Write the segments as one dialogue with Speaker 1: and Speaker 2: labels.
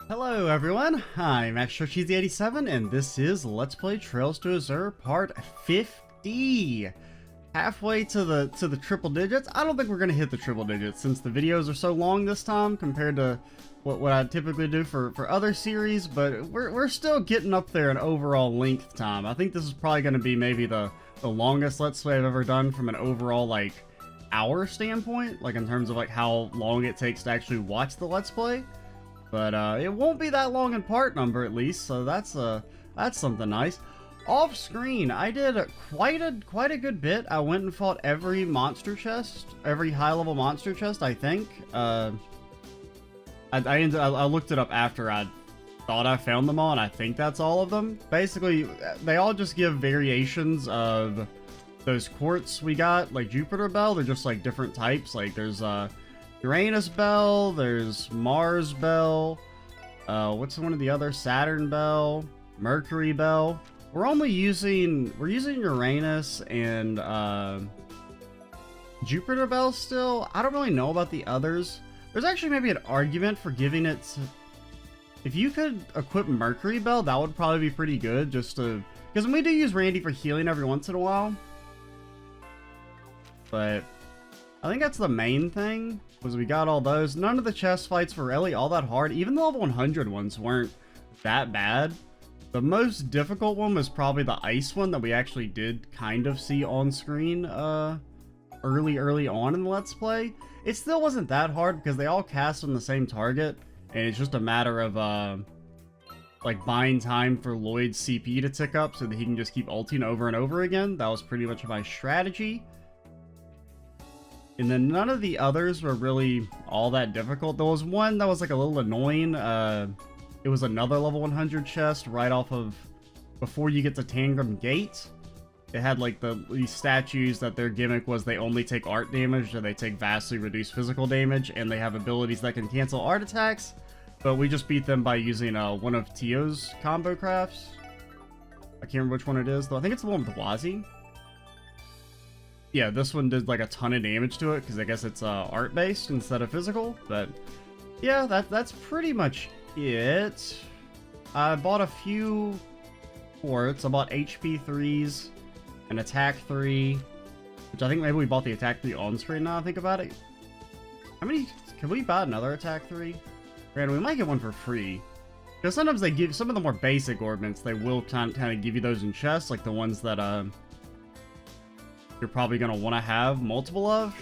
Speaker 1: Hello everyone, I'm MaxTroCheesy87 and this is Let's Play Trails to Azure Part 50. Halfway to the triple digits. I don't think we're gonna hit the triple digits since the videos are so long this time compared to what I typically do for other series, but we're still getting up there in overall length time. I think this is probably gonna be maybe the longest Let's Play I've ever done from an overall like hour standpoint, like in terms of like how long it takes to actually watch the Let's Play. But it won't be that long in part number at least, so that's something nice. Off screen, I did quite a good bit. I went and fought every monster chest, every high level monster chest, I think. I looked it up after I thought I found them all, and I think that's all of them. Basically, they all just give variations of those quartz we got, like Jupiter Bell. They're just like different types. Like there's Uranus Bell, there's Mars Bell, what's one of the other? Saturn Bell, Mercury Bell. We're using Uranus and Jupiter Bell still. I don't really know about the others. There's actually maybe an argument for giving it to, if you could equip Mercury Bell, that would probably be pretty good, just to, because we do use Randy for healing every once in a while. But I think that's the main thing, was we got all those. None of the chest fights were really all that hard. Even the level 100 ones weren't that bad. The most difficult one was probably the ice one that we actually did kind of see on screen early on in the Let's Play. It still wasn't that hard because they all cast on the same target, and it's just a matter of like buying time for Lloyd's CP to tick up so that he can just keep ulting over and over again. That was pretty much my strategy. And then none of the others were really all that difficult. There was one that was like a little annoying. It was another level 100 chest right off of, before you get to Tangram Gate. It had like these statues that their gimmick was they only take art damage, or they take vastly reduced physical damage, and they have abilities that can cancel art attacks. But we just beat them by using one of Tio's combo crafts. I can't remember which one it is, though. I think it's the one with Wazi. Yeah, this one did like a ton of damage to it because I guess it's art-based instead of physical. But yeah, that's pretty much it. I bought a few quartz. I bought HP 3s, an attack 3, which I think maybe we bought the attack 3 on screen now I think about it. How many? Can we buy another attack 3? Man, we might get one for free. Because sometimes they give, some of the more basic orbments, they will kind of give you those in chests, like the ones that you're probably going to want to have multiple of.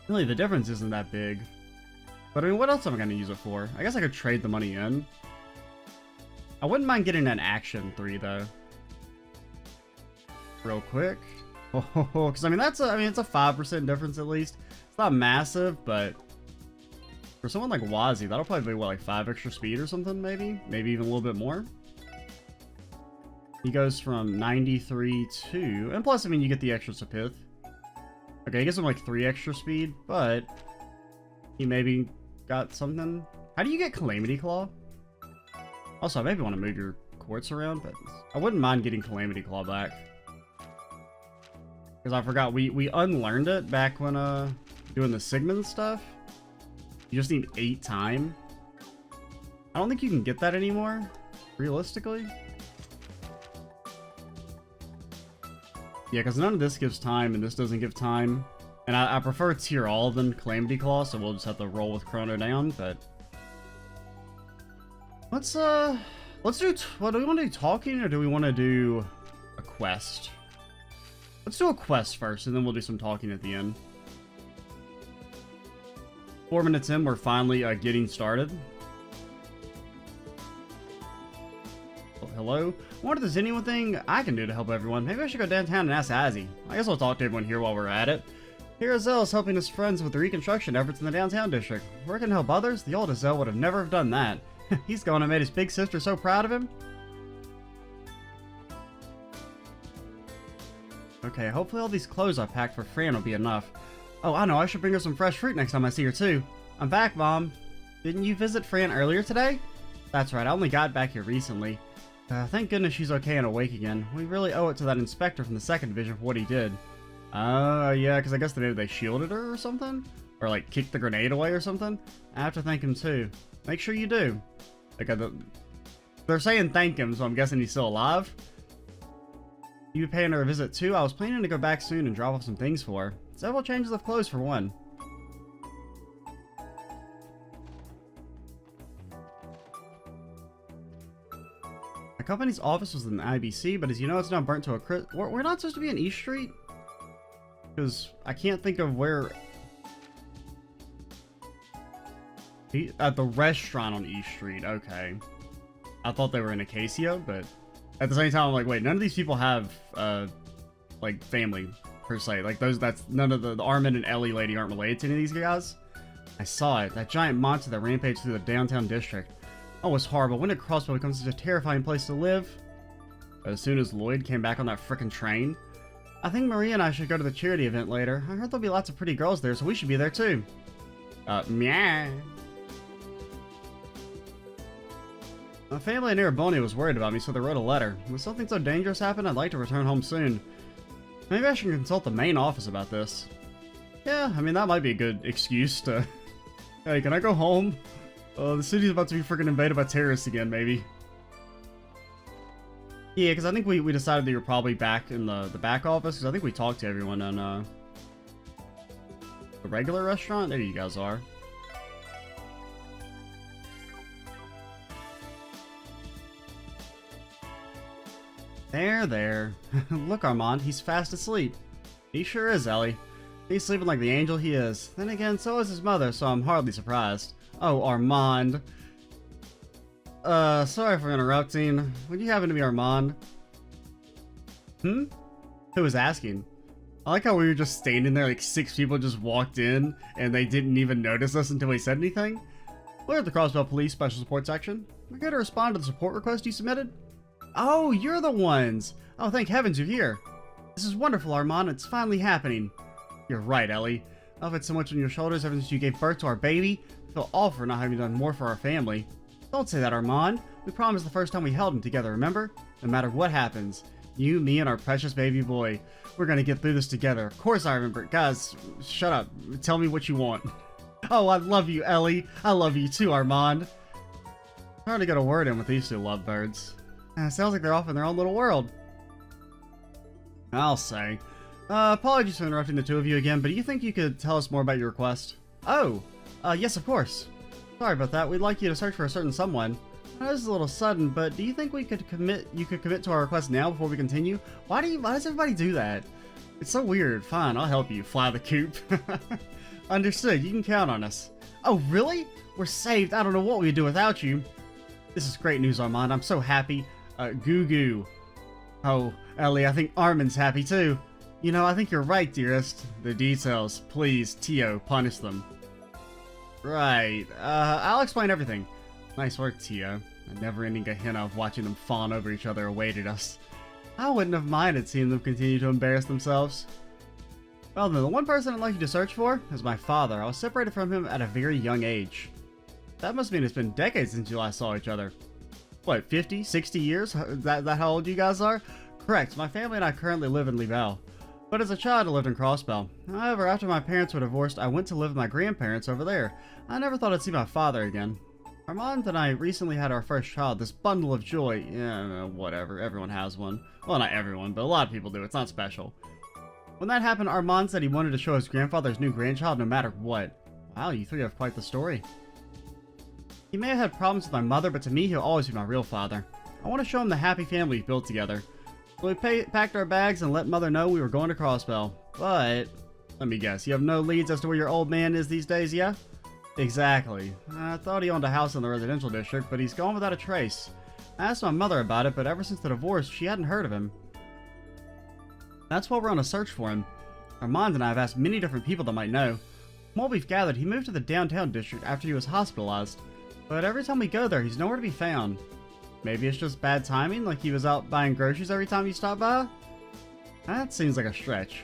Speaker 1: Really, the difference isn't that big. But I mean, what else am I going to use it for? I guess I could trade the money in. I wouldn't mind getting an action 3 though. Real quick. Because I mean, it's a 5% difference at least. It's not massive, but for someone like Wazi, that'll probably be what, like 5 extra speed or something, maybe? Maybe even a little bit more. He goes from 93 to... And plus, I mean, you get the extra Sapith. Okay, he gives him like 3 extra speed, but... He maybe got something... How do you get Calamity Claw? Also, I maybe want to move your quartz around, but... I wouldn't mind getting Calamity Claw back. Because I forgot, we unlearned it back when, doing the Sigmund stuff. You just need 8 time. I don't think you can get that anymore, realistically. Yeah, because none of this gives time, and this doesn't give time. And I prefer tier all than Calamity Claw, so we'll just have to roll with Chrono down, but... Let's do... What, do we want to do talking, or do we want to do a quest? Let's do a quest first, and then we'll do some talking at the end. 4 minutes in, we're finally getting started. Oh, hello? I wonder if there's anything I can do to help everyone. Maybe I should go downtown and ask Azzy. I guess I'll talk to everyone here while we're at it. Here Azel is helping his friends with the reconstruction efforts in the downtown district. Working to help others? The old Azel would have never have done that. He's gone and made his big sister so proud of him. Okay, hopefully all these clothes I packed for Fran will be enough. Oh, I know, I should bring her some fresh fruit next time I see her too. I'm back, Mom. Didn't you visit Fran earlier today? That's right, I only got back here recently. Thank goodness she's okay and awake again. We really owe it to that inspector from the 2nd Division for what he did. Yeah, because I guess maybe they shielded her or something? Or like kick the grenade away or something. I have to thank him too. Make sure you do. Like, they're saying thank him, so I'm guessing he's still alive. You paying her a visit too? I was planning to go back soon and drop off some things for her. Several changes of clothes for one. The company's office was in the IBC, but as you know, it's now burnt to a crisp. We're not supposed to be in East Street? Because I can't think of where... At the restaurant on East Street, okay. I thought they were in Acacia, but at the same time, I'm like, wait, none of these people have, like, family, per se. Like, that's, none of the Armand and Ellie lady aren't related to any of these guys. I saw it, that giant monster that rampaged through the downtown district. Oh, it was horrible. When did Crossbow become such a terrifying place to live? As soon as Lloyd came back on that frickin' train. I think Maria and I should go to the charity event later. I heard there'll be lots of pretty girls there, so we should be there too. Meow. My family in Erebony was worried about me, so they wrote a letter. When something so dangerous happened, I'd like to return home soon. Maybe I should consult the main office about this. Yeah, I mean, that might be a good excuse to... Hey, can I go home? The city's about to be freaking invaded by terrorists again, maybe. Yeah, because I think we decided that you were probably back in the back office, because I think we talked to everyone in the regular restaurant. There you guys are. There. Look, Armand, he's fast asleep. He sure is, Ellie. He's sleeping like the angel he is. Then again, so is his mother, so I'm hardly surprised. Oh, Armand. Sorry for interrupting. Would you happen to be Armand? Who was asking? I like how we were just standing there, like 6 people just walked in, and they didn't even notice us until we said anything. We're at the Crossbell Police Special Support Section. We're going to respond to the support request you submitted. Oh, you're the ones! Oh, thank heavens you're here. This is wonderful, Armand. It's finally happening. You're right, Ellie. I've had so much on your shoulders ever since you gave birth to our baby. I feel awful for not having done more for our family. Don't say that, Armand. We promised the first time we held him together, remember? No matter what happens. You, me, and our precious baby boy. We're gonna get through this together. Of course I remember. Guys, shut up. Tell me what you want. Oh, I love you, Ellie. I love you too, Armand. Hard to get a word in with these two lovebirds. Sounds like they're off in their own little world. I'll say. Apologies for interrupting the two of you again, but do you think you could tell us more about your request? Oh, yes, of course. Sorry about that. We'd like you to search for a certain someone. This is a little sudden, but do you think you could commit to our request now before we continue? Why does everybody do that? It's so weird. Fine, I'll help you. Fly the coop. Understood. You can count on us. Oh, really? We're saved. I don't know what we'd do without you. This is great news, Armand. I'm so happy. Goo Goo. Oh, Ellie, I think Armand's happy too. You know, I think you're right, dearest. The details. Please, Tio, punish them. Right. I'll explain everything. Nice work, Tio. A never-ending Gehenna of watching them fawn over each other awaited us. I wouldn't have minded seeing them continue to embarrass themselves. Well then, the one person I'd like you to search for is my father. I was separated from him at a very young age. That must mean it's been decades since you last saw each other. What, 50, 60 years? That how old you guys are? Correct. My family and I currently live in Libelle. But as a child, I lived in Crossbell. However, after my parents were divorced, I went to live with my grandparents over there. I never thought I'd see my father again. Armand and I recently had our first child, this bundle of joy. Yeah, whatever. Everyone has one. Well, not everyone, but a lot of people do. It's not special. When that happened, Armand said he wanted to show his grandfather's new grandchild no matter what. Wow, you three have quite the story. He may have had problems with my mother, but to me, he'll always be my real father. I want to show him the happy family we've built together. So we packed our bags and let Mother know we were going to Crossbell. But, let me guess, you have no leads as to where your old man is these days, yeah? Exactly. I thought he owned a house in the residential district, but he's gone without a trace. I asked my mother about it, but ever since the divorce, she hadn't heard of him. That's why we're on a search for him. Armand and I have asked many different people that might know. From what we've gathered, he moved to the downtown district after he was hospitalized. But every time we go there, he's nowhere to be found. Maybe it's just bad timing, like he was out buying groceries every time you stop by? That seems like a stretch.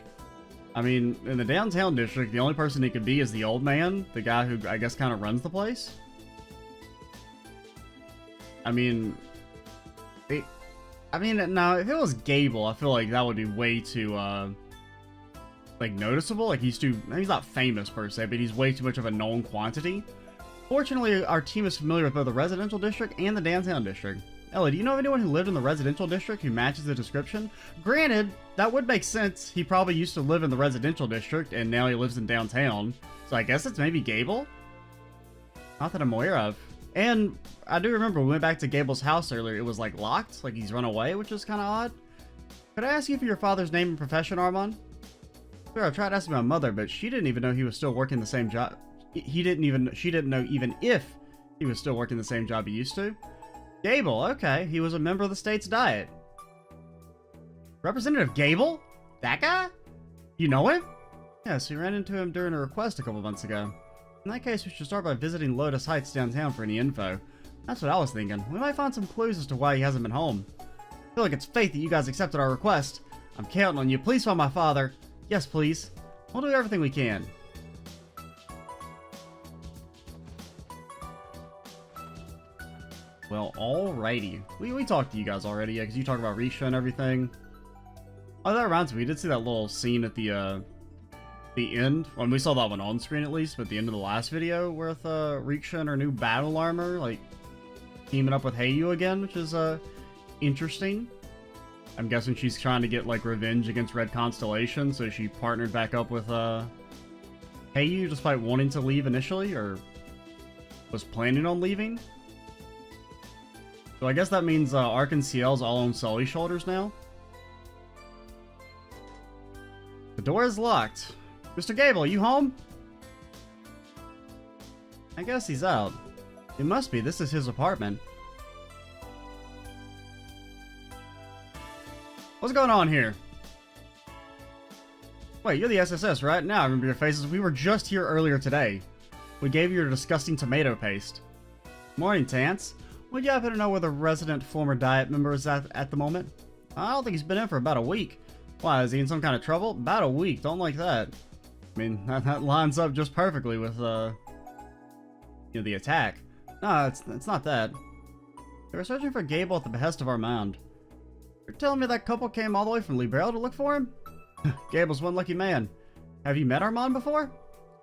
Speaker 1: I mean, in the downtown district, the only person he could be is the old man, the guy who I guess kind of runs the place. I mean, no, if it was Gable, I feel like that would be way too like, noticeable. Like, he's not famous per se, but he's way too much of a known quantity. Fortunately, our team is familiar with both the residential district and the downtown district. Ellie, do you know of anyone who lived in the residential district who matches the description? Granted, that would make sense. He probably used to live in the residential district, and now he lives in downtown. So I guess it's maybe Gable? Not that I'm aware of. And I do remember we went back to Gable's house earlier. It was, like, locked. Like, he's run away, which is kind of odd. Could I ask you for your father's name and profession, Armand? Sure, I tried asking my mother, but she didn't even know he was still working the same job. She didn't know even if he was still working the same job he used to. Gable, okay. He was a member of the state's diet. Representative Gable? That guy? You know him? Yes, we ran into him during a request a couple months ago. In that case, we should start by visiting Lotus Heights downtown for any info. That's what I was thinking. We might find some clues as to why he hasn't been home. I feel like it's fate that you guys accepted our request. I'm counting on you. Please find my father. Yes, please. We'll do everything we can. Well, alrighty. We talked to you guys already, yeah, because you talked about Risha and everything. Oh, that reminds me, we did see that little scene at the end. Well, we saw that one on screen at least, but the end of the last video with Risha and her new battle armor, like, teaming up with Heiyu again, which is interesting. I'm guessing she's trying to get, like, revenge against Red Constellation, so she partnered back up with Heiyu despite wanting to leave initially, or was planning on leaving. So I guess that means Ark and Ciel's all on Sully's shoulders now. The door is locked. Mr. Gable, you home? I guess he's out. It must be. This is his apartment. What's going on here? Wait, you're the SSS, right? Now I remember your faces. We were just here earlier today. We gave you your disgusting tomato paste. Morning, Tance. Would you happen to know where the resident former Diet member is at the moment? I don't think he's been in for about a week. Why, is he in some kind of trouble? About a week, don't like that. I mean, that lines up just perfectly with, you know, the attack. No, it's not that. They were searching for Gable at the behest of Armand. You're telling me that couple came all the way from Liberale to look for him? Gable's one lucky man. Have you met Armand before?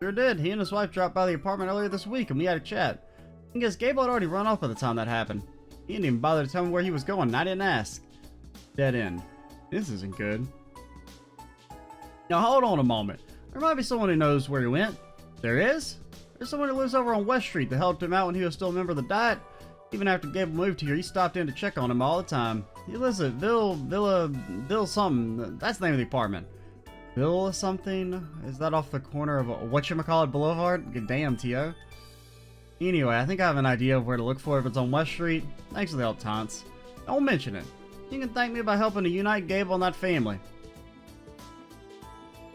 Speaker 1: Sure did. He and his wife dropped by the apartment earlier this week and we had a chat. I guess Gable had already run off by the time that happened. He didn't even bother to tell me where he was going, and I didn't ask. Dead end. This isn't good. Now hold on a moment. There might be someone who knows where he went. There is? There's someone who lives over on West Street that helped him out when he was still a member of the Diet. Even after Gable moved here, he stopped in to check on him all the time. He lives at Villa something. That's the name of the apartment. Villa something? Is that off the corner of whatchamacallit Boulevard? Good damn, T.O. Anyway, I think I have an idea of where to look for if it's on West Street. Thanks for the help, Taunts. Don't mention it. You can thank me by helping to unite Gable and that family.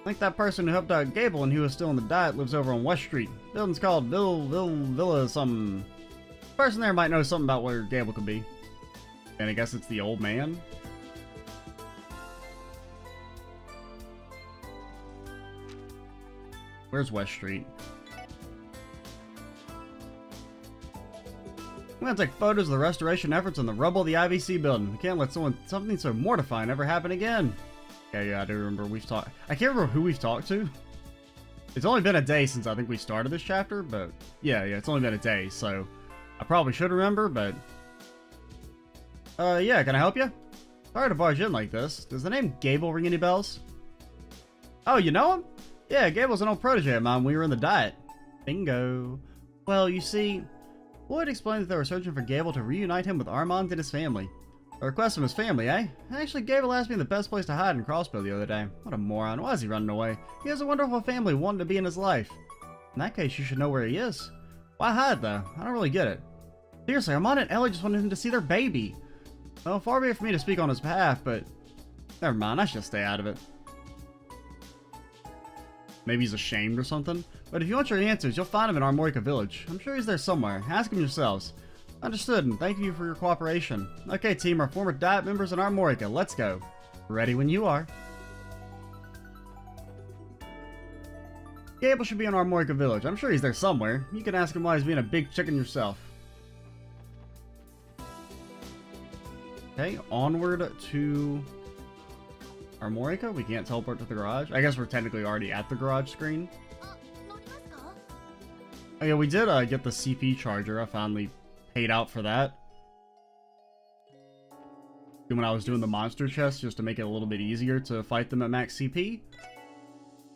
Speaker 1: I think that person who helped out Gable when he was still in the Diet lives over on West Street. Building's called Villa something. The person there might know something about where Gable could be. And I guess it's the old man? Where's West Street? I'm gonna take photos of the restoration efforts in the rubble of the IBC building. We can't let something so mortifying ever happen again. Okay, yeah, I do remember we've talked. I can't remember who we've talked to. It's only been a day since I think we started this chapter, but yeah, it's only been a day, so I probably should remember, but yeah, can I help you? Sorry to barge in like this. Does the name Gable ring any bells? Oh, you know him? Yeah, Gable's an old protege of mine when we were in the Diet. Bingo. Well, you see, Lloyd explained that they were searching for Gable to reunite him with Armand and his family. A request from his family, eh? Actually, Gable asked me the best place to hide in Crossbow the other day. What a moron. Why is he running away? He has a wonderful family wanting to be in his life. In that case, you should know where he is. Why hide, though? I don't really get it. Seriously, Armand and Ellie just wanted him to see their baby. Well, far be it for me to speak on his behalf, but never mind, I should stay out of it. Maybe he's ashamed or something. But if you want your answers, you'll find him in Armorica Village. I'm sure he's there somewhere. Ask him yourselves. Understood, and thank you for your cooperation. Okay, team, our former Diet members in Armorica. Let's go. Ready when you are. Gable should be in Armorica Village. I'm sure he's there somewhere. You can ask him why he's being a big chicken yourself. Okay, onward to Armorica? We can't teleport to the garage? I guess we're technically already at the garage screen. Oh yeah, we did get the CP charger. I finally paid out for that. When I was doing the monster chest, just to make it a little bit easier to fight them at max CP.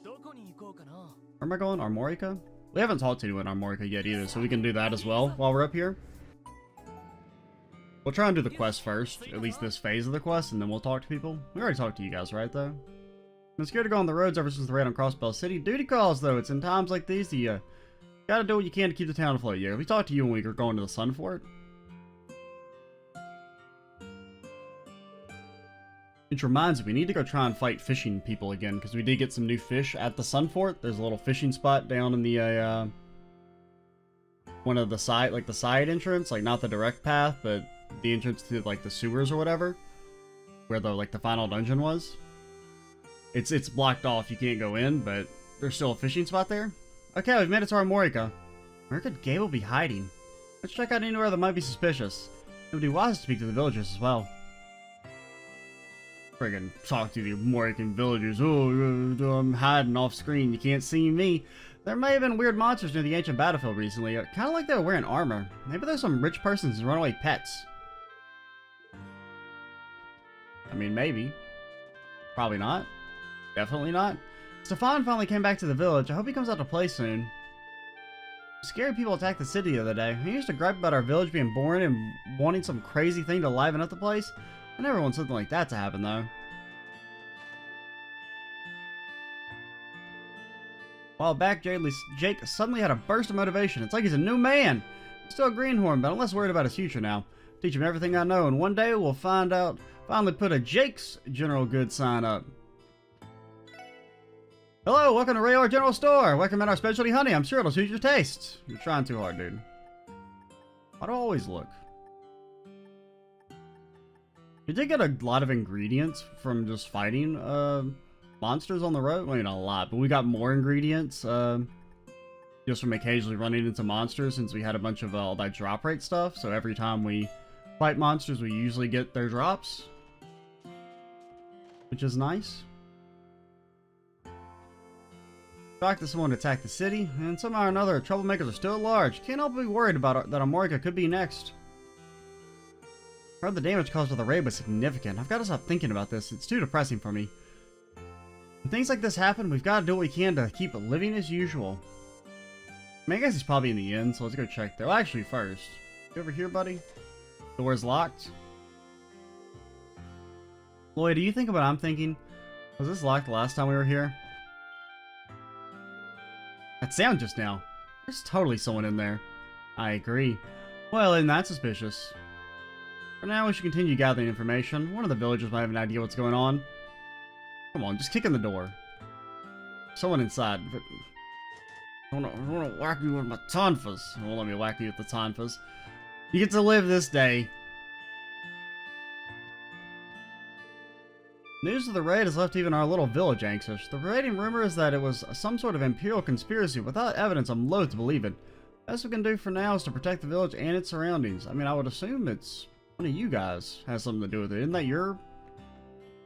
Speaker 1: Where am I going? Armorica? We haven't talked to anyone in Armorica yet either, so we can do that as well while we're up here. We'll try and do the quest first, at least this phase of the quest, and then we'll talk to people. We already talked to you guys, right, though? I've been scared to go on the roads ever since the raid on Crossbell City. Duty calls, though. It's in times like these that you gotta do what you can to keep the town afloat. Yeah, we talked to you when we were going to the Sun Fort. Which reminds me, we need to go try and fight fishing people again, because we did get some new fish at the Sun Fort. There's a little fishing spot down in the, one of the side, like the side entrance, like not the direct path, but the entrance to like the sewers or whatever, where the, like the final dungeon was. It's blocked off, you can't go in, but there's still a fishing spot there. Okay, we've made it to Armorica. Where could Gable be hiding? Let's check out anywhere that might be suspicious. It would be wise to speak to the villagers as well. Friggin' talk to the Armorican villagers. Oh, I'm hiding off screen. You can't see me. There may have been weird monsters near the ancient battlefield recently. Kind of like they were wearing armor. Maybe there's some rich persons and runaway pets. I mean, maybe. Probably not. Definitely not. Stefan finally came back to the village. I hope he comes out to play soon. Scary people attacked the city the other day. He used to gripe about our village being boring and wanting some crazy thing to liven up the place. I never want something like that to happen, though. A while back, Jake suddenly had a burst of motivation. It's like he's a new man. He's still a greenhorn, but I'm less worried about his future now. Teach him everything I know, and one day we'll finally put a Jake's General Goods sign up. Hello, welcome to Rayor General Store. Welcome at our specialty honey. I'm sure it'll suit your taste. You're trying too hard, dude. Why do I always look? We did get a lot of ingredients from just fighting monsters on the road. Well, not a lot, but we got more ingredients just from occasionally running into monsters since we had a bunch of all that drop rate stuff. So every time we fight monsters, we usually get their drops, which is nice. Shocked that someone attacked the city, and somehow or another, troublemakers are still at large. Can't help but be worried about that Armorica could be next. I heard the damage caused by the raid was significant. I've got to stop thinking about this. It's too depressing for me. When things like this happen, we've got to do what we can to keep living as usual. I mean, I guess he's probably in the inn, so let's go check there. Well, actually, first. You over here, buddy? Door's locked. Lloyd, do you think what I'm thinking? Was this locked the last time we were here? That sound just now. There's totally someone in there. I agree. Well, isn't that suspicious? For now, we should continue gathering information. One of the villagers might have an idea what's going on. Come on, just kick in the door. Someone inside. I want to whack you with my tonfas. It won't let me whack you with the tonfas. You get to live this day. News of the raid has left even our little village anxious. The raiding rumor is that it was some sort of imperial conspiracy. Without evidence, I'm loath to believe it. Best we can do for now is to protect the village and its surroundings. I mean, I would assume it's one of you guys has something to do with it. Isn't that your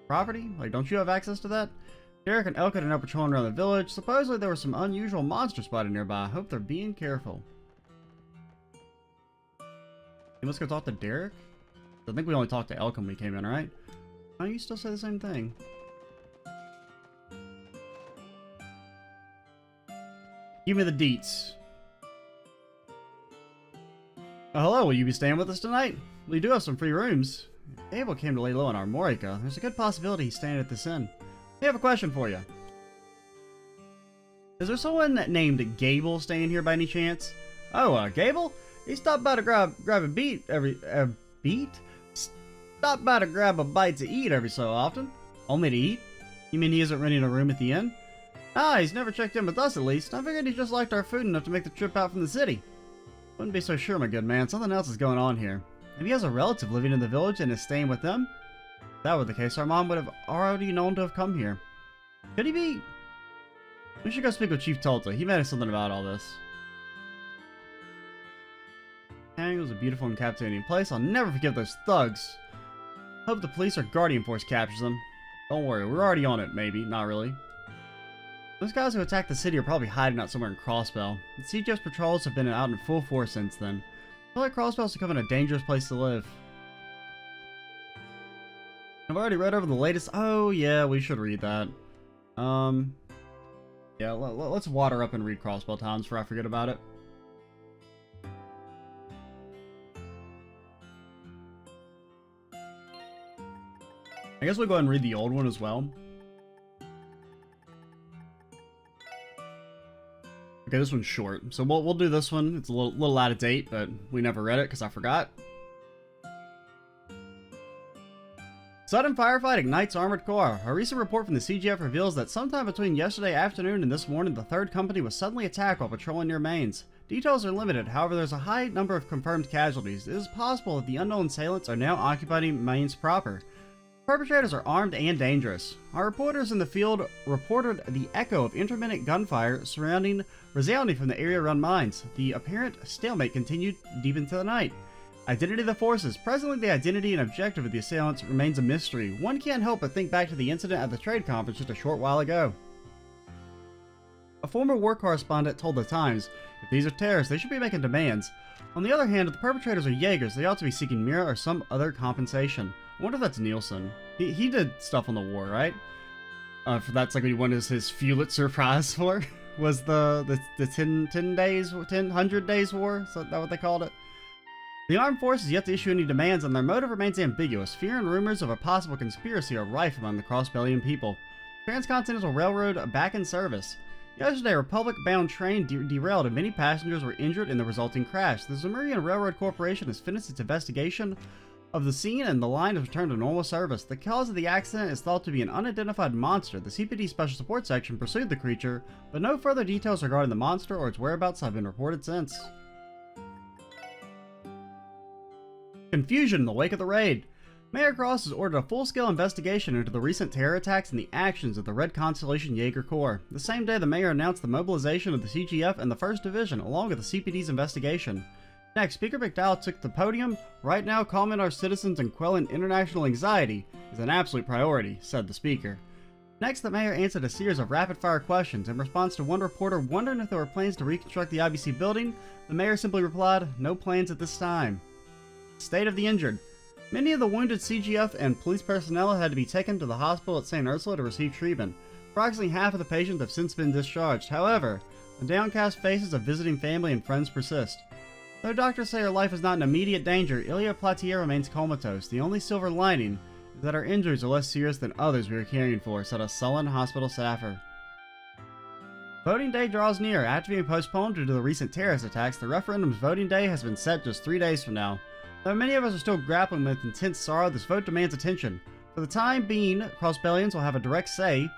Speaker 1: property? Like, don't you have access to that? Derek and Elka are now patrolling around the village. Supposedly there was some unusual monster spotted nearby. I hope they're being careful. Hey, let's go talk to Derek. I think we only talked to Elka when we came in, right? Oh, you still say the same thing. Give me the deets. Oh, hello, will you be staying with us tonight? We do have some free rooms. If Abel came to lay low in Armorica, there's a good possibility he's staying at this inn. We have a question for you. Is there someone named Gable staying here by any chance? Oh, Gable? He stopped by to grab a beat every... beat? Stop by to grab a bite to eat every so often. Only to eat? You mean he isn't renting a room at the inn? Ah, he's never checked in with us at least. I figured he just liked our food enough to make the trip out from the city. Wouldn't be so sure, my good man. Something else is going on here. If he has a relative living in the village and is staying with them, if that were the case, Armand would have already known to have come here. Could he be? We should go speak with Chief Tulta. He may have something about all this. Dang, it was a beautiful and captivating place. I'll never forgive those thugs. Hope the police or Guardian Force captures them. Don't worry, we're already on it, maybe. Not really. Those guys who attacked the city are probably hiding out somewhere in Crossbell. The CGF's patrols have been out in full force since then. I feel like Crossbell's becoming a dangerous place to live. I've already read over the latest. Oh, yeah, we should read that. Yeah, let's water up and read Crossbell Times before I forget about it. I guess we'll go ahead and read the old one as well. Okay, this one's short, so we'll do this one. It's a little out of date, but we never read it because I forgot. Sudden firefight ignites armored car. A recent report from the CGF reveals that sometime between yesterday afternoon and this morning, the third company was suddenly attacked while patrolling near Mains. Details are limited, however there's a high number of confirmed casualties. It is possible that the unknown assailants are now occupying Mains proper. Perpetrators are armed and dangerous. Our reporters in the field reported the echo of intermittent gunfire resounding from the area around mines. The apparent stalemate continued deep into the night. Identity of the forces. Presently, the identity and objective of the assailants remains a mystery. One can't help but think back to the incident at the trade conference just a short while ago. A former war correspondent told the Times, if these are terrorists, they should be making demands. On the other hand, if the perpetrators are Jaegers, they ought to be seeking Mira or some other compensation. I wonder if that's Nielsen. He did stuff on the war, right? That's like what he won his Fuelitzer prize for. Was the 10 days, 100 days war? Is that what they called it? The armed forces yet to issue any demands, and their motive remains ambiguous. Fear and rumors of a possible conspiracy are rife among the Crossbellian people. Transcontinental Railroad back in service. Yesterday, a Republic-bound train derailed and many passengers were injured in the resulting crash. The Zamurian Railroad Corporation has finished its investigation of the scene and the line has returned to normal service. The cause of the accident is thought to be an unidentified monster. The CPD Special Support Section pursued the creature, but no further details regarding the monster or its whereabouts have been reported since. Confusion in the wake of the raid. Mayor Cross has ordered a full-scale investigation into the recent terror attacks and the actions of the Red Constellation Jaeger Corps. The same day, the mayor announced the mobilization of the CGF and the 1st Division, along with the CPD's investigation. Next, Speaker McDowell took the podium. Right now, calming our citizens and quelling international anxiety is an absolute priority, said the speaker. Next, the mayor answered a series of rapid-fire questions. In response to one reporter wondering if there were plans to reconstruct the IBC building, the mayor simply replied, no plans at this time. State of the injured. Many of the wounded CGF and police personnel had to be taken to the hospital at St. Ursula to receive treatment. Approximately half of the patients have since been discharged. However, the downcast faces of visiting family and friends persist. Though doctors say her life is not in immediate danger, Ilya Platier remains comatose. The only silver lining is that her injuries are less serious than others we are caring for, said a sullen hospital staffer. Voting day draws near. After being postponed due to the recent terrorist attacks, the referendum's voting day has been set just 3 days from now. Though many of us are still grappling with intense sorrow, this vote demands attention. For the time being, Crossbellians will have a direct say.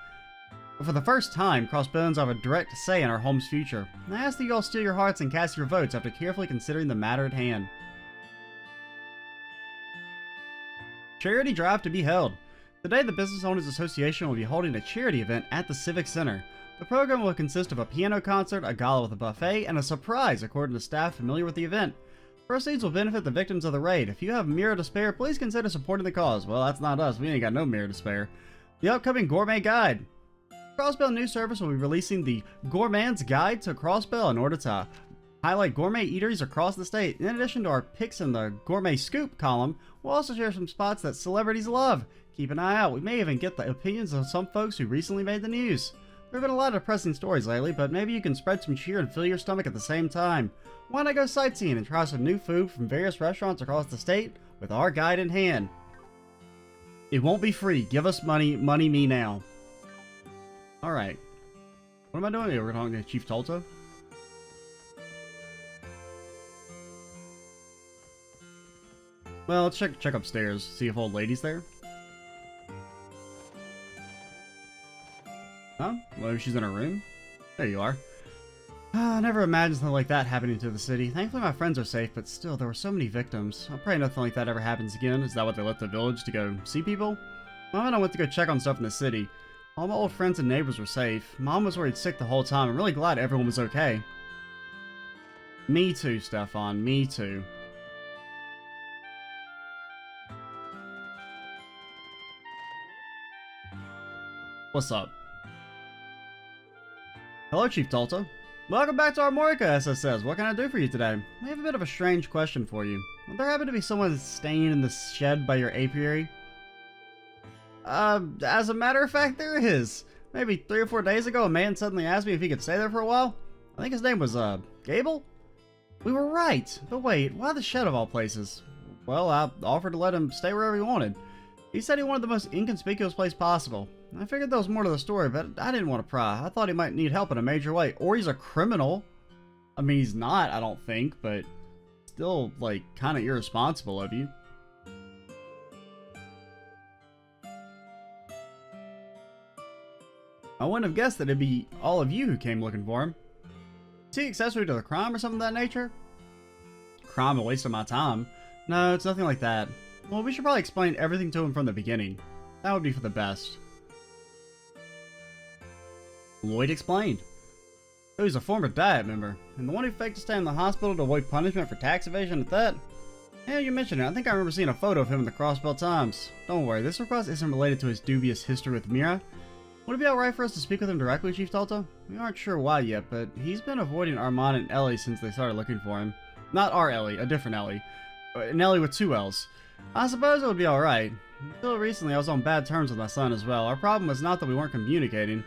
Speaker 1: For the first time, Crossbellians will have a direct say in our home's future. I ask that you all steal your hearts and cast your votes after carefully considering the matter at hand. Charity drive to be held. Today, the Business Owners Association will be holding a charity event at the Civic Center. The program will consist of a piano concert, a gala with a buffet, and a surprise, according to staff familiar with the event. Proceeds will benefit the victims of the raid. If you have Mira to spare, please consider supporting the cause. Well, that's not us. We ain't got no Mira to spare. The upcoming Gourmet Guide. Crossbell News Service will be releasing the Gourmand's Guide to Crossbell in order to highlight gourmet eateries across the state. In addition to our picks in the Gourmet Scoop column, we'll also share some spots that celebrities love. Keep an eye out. We may even get the opinions of some folks who recently made the news. There have been a lot of depressing stories lately, but maybe you can spread some cheer and fill your stomach at the same time. Why not go sightseeing and try some new food from various restaurants across the state with our guide in hand? It won't be free. Give us money. Money me now. Alright. What am I doing here? We're talking to Chief Tolta? Well, let's check upstairs. See if old lady's there. Huh? Well, she's in her room. There you are. I never imagined something like that happening to the city. Thankfully my friends are safe, but still, there were so many victims. I pray nothing like that ever happens again. Is that what they left the village to go see people? Mom and I went to go check on stuff in the city. All my old friends and neighbors were safe. Mom was worried sick the whole time. I'm really glad everyone was okay. Me too, Stefan. Me too. What's up? Hello, Chief Tulsa. Welcome back to Armorica SSS. What can I do for you today? I have a bit of a strange question for you. Will there happen to be someone staying in the shed by your apiary? As a matter of fact, there is. Maybe 3 or 4 days ago, a man suddenly asked me if he could stay there for a while. I think his name was, Gable? We were right. But wait, why the shed of all places? Well, I offered to let him stay wherever he wanted. He said he wanted the most inconspicuous place possible. I figured there was more to the story, but I didn't want to pry. I thought he might need help in a major way. Or he's a criminal. I mean, he's not, I don't think, but still, like, kind of irresponsible of you. I wouldn't have guessed that it'd be all of you who came looking for him. Is he accessory to the crime or something of that nature? Crime, a waste of my time. No, it's nothing like that. Well, we should probably explain everything to him from the beginning. That would be for the best. Lloyd explained. So he's a former Diet member, and the one who faked to stay in the hospital to avoid punishment for tax evasion at that? Yeah, you mentioned it. I think I remember seeing a photo of him in the Crossbell Times. Don't worry, this request isn't related to his dubious history with Mira. Would it be alright for us to speak with him directly, Chief Tulsa? We aren't sure why yet, but he's been avoiding Armand and Ellie since they started looking for him. Not our Ellie, a different Ellie. An Ellie with 2 L's. I suppose it would be alright. Until recently, I was on bad terms with my son as well. Our problem was not that we weren't communicating.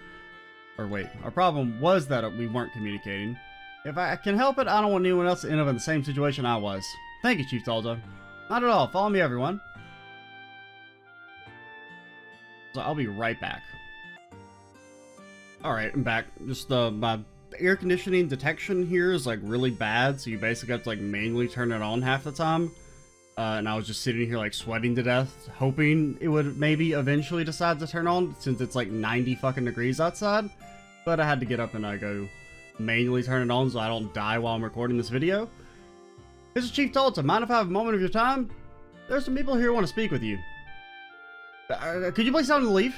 Speaker 1: Or wait, our problem was that we weren't communicating. If I can help it, I don't want anyone else to end up in the same situation I was. Thank you, Chief Tulsa. Not at all. Follow me, everyone. So I'll be right back. Alright, I'm back. Just, my air conditioning detection here is, like, really bad, so you basically have to, like, manually turn it on half the time. And I was just sitting here, like, sweating to death, hoping it would maybe eventually decide to turn on, since it's, like, 90 fucking degrees outside. But I had to get up and go manually turn it on so I don't die while I'm recording this video. This is Chief Tulsa. Mind if I have a moment of your time? There's some people here who want to speak with you. Could you please tell them to leave?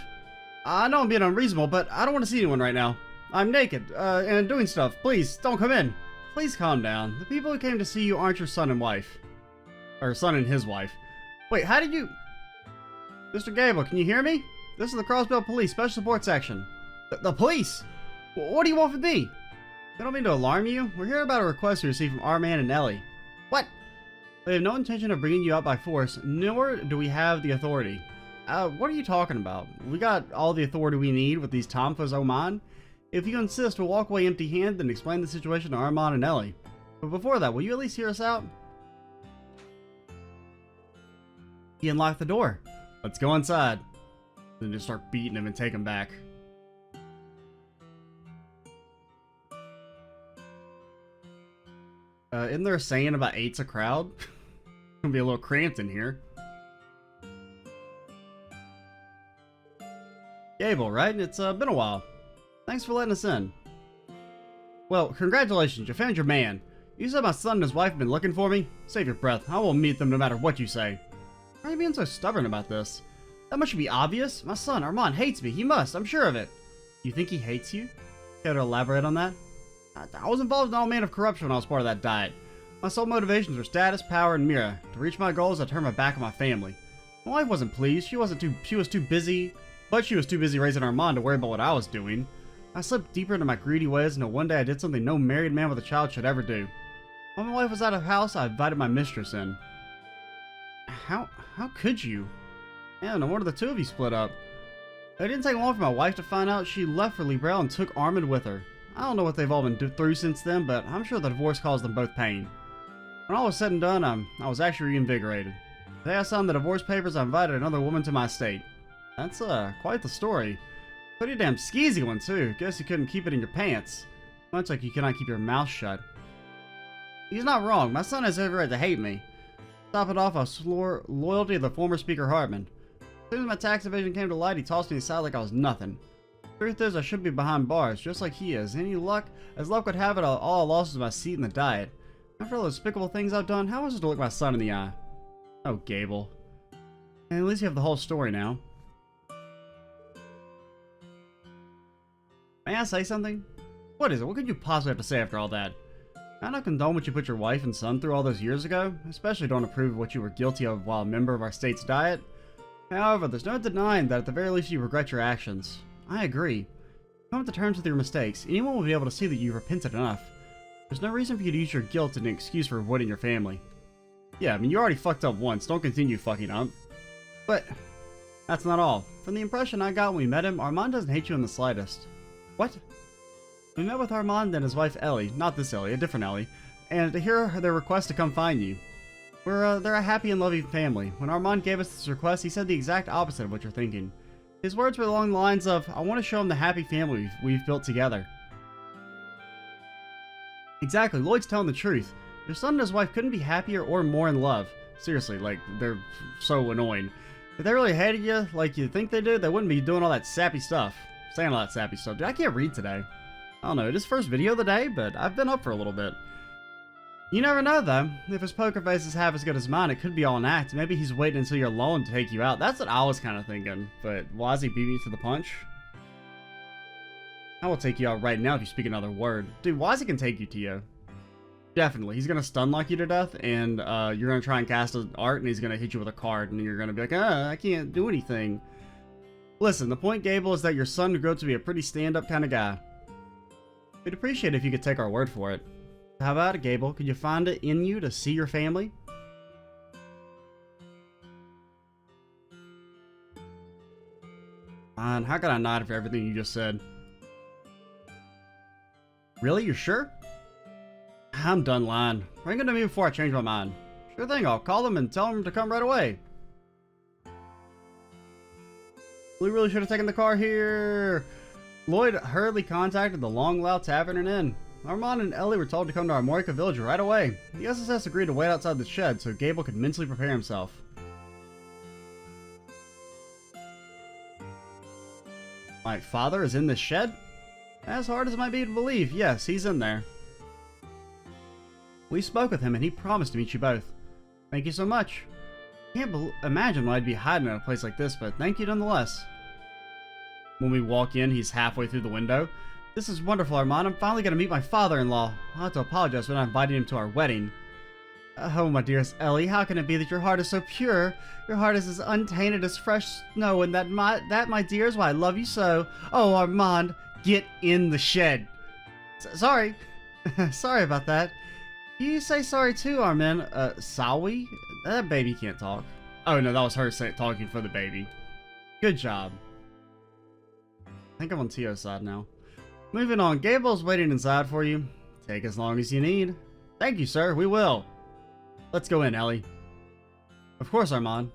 Speaker 1: I know I'm being unreasonable, but I don't want to see anyone right now. I'm naked, and doing stuff. Please, don't come in. Please calm down. The people who came to see you aren't your son and wife. Or son and his wife. Wait, how did you... Mr. Gable, can you hear me? This is the Crossbell Police Special Support Section. The police? What do you want from me? I don't mean to alarm you. We're here about a request we received from Armand and Ellie. What? We have no intention of bringing you out by force, nor do we have the authority. What are you talking about? We got all the authority we need with these tomfools o' mine. If you insist, we'll walk away empty-handed and explain the situation to Armand and Ellie. But before that, will you at least hear us out? He unlocked the door. Let's go inside. Then just start beating him and take him back. Isn't there a saying about 8's a crowd? Gonna be a little cramped in here. Gable, right? It's been a while. Thanks for letting us in. Well, congratulations, you found your man. You said my son and his wife have been looking for me? Save your breath. I will meet them no matter what you say. Why are you being so stubborn about this? That much should be obvious. My son, Armand, hates me. He must. I'm sure of it. You think he hates you? Care to elaborate on that? I was involved in all manner of corruption when I was part of that diet. My sole motivations were status, power, and Mira. To reach my goals, I turned my back on my family. My wife wasn't pleased. She was too busy raising Armand to worry about what I was doing. I slipped deeper into my greedy ways until one day I did something no married man with a child should ever do. While my wife was out of house, I invited my mistress in. How could you? Yeah, no wonder the two of you split up. It didn't take long for my wife to find out. She left for Librel and took Armand with her. I don't know what they've all been through since then, but I'm sure the divorce caused them both pain. When all was said and done, I was actually reinvigorated. The day I signed the divorce papers, I invited another woman to my estate. That's quite the story. Pretty damn skeezy one too. Guess you couldn't keep it in your pants. Much like you cannot keep your mouth shut. He's not wrong. My son has every right to hate me. Top it off, I swore loyalty to the former Speaker Hartman. As soon as my tax evasion came to light, he tossed me aside like I was nothing. Truth is, I should be behind bars, just like he is. Any luck, as luck would have it, all I lost was my seat in the diet. After all the despicable things I've done, how was it to look my son in the eye? Oh, Gable. And at least you have the whole story now. May I say something? What is it? What could you possibly have to say after all that? I don't condone what you put your wife and son through all those years ago. Especially don't approve of what you were guilty of while a member of our state's diet. However, there's no denying that at the very least you regret your actions. I agree. Come to terms with your mistakes. Anyone will be able to see that you've repented enough. There's no reason for you to use your guilt as an excuse for avoiding your family. Yeah, I mean, you already fucked up once. Don't continue fucking up. But that's not all. From the impression I got when we met him, Armand doesn't hate you in the slightest. What? We met with Armand and his wife Ellie. Not this Ellie, a different Ellie. And to hear their request to come find you. They're a happy and loving family. When Armand gave us this request, he said the exact opposite of what you're thinking. His words were along the lines of, I want to show him the happy family we've built together. Exactly, Lloyd's telling the truth. Your son and his wife couldn't be happier or more in love. Seriously, like, they're so annoying. If they really hated you like you think they do, they wouldn't be doing all that sappy stuff. Saying all that sappy stuff. Dude, I can't read today. I don't know, it is first video of the day, but I've been up for a little bit. You never know, though. If his poker face is half as good as mine, it could be all an act. Maybe he's waiting until you're alone to take you out. That's what I was kind of thinking. But Wazzy beat me to the punch. I will take you out right now if you speak another word. Dude, Wazzy can take you to you. Definitely. He's going to stun lock you to death, and you're going to try and cast an art, and he's going to hit you with a card, and you're going to be like, I can't do anything. Listen, the point, Gable, is that your son grew up to be a pretty stand-up kind of guy. We'd appreciate it if you could take our word for it. How about it, Gable? Could you find it in you to see your family? Fine. How can I nod for everything you just said? Really? You're sure? I'm done lying. Bring it to me before I change my mind. Sure thing. I'll call them and tell them to come right away. We really should have taken the car here. Lloyd hurriedly contacted the Long Lao Tavern and Inn. Armand and Ellie were told to come to Armorica Village right away. The SSS agreed to wait outside the shed so Gable could mentally prepare himself. My father is in the shed? As hard as it might be to believe, yes, he's in there. We spoke with him and he promised to meet you both. Thank you so much. Can't imagine why I'd be hiding in a place like this, but thank you nonetheless. When we walk in, he's halfway through the window. This is wonderful, Armand. I'm finally going to meet my father-in-law. I'll have to apologize for not inviting him to our wedding. Oh, my dearest Ellie, how can it be that your heart is so pure? Your heart is as untainted as fresh snow, and that, my dear, is why I love you so. Oh, Armand, get in the shed. Sorry. Sorry about that. You say sorry too, Armand. Sawi? That baby can't talk. Oh, no, that was her talking for the baby. Good job. I think I'm on Tio's side now. Moving on, Gable's waiting inside for you. Take as long as you need. Thank you, sir. We will. Let's go in, Ellie. Of course, Armand.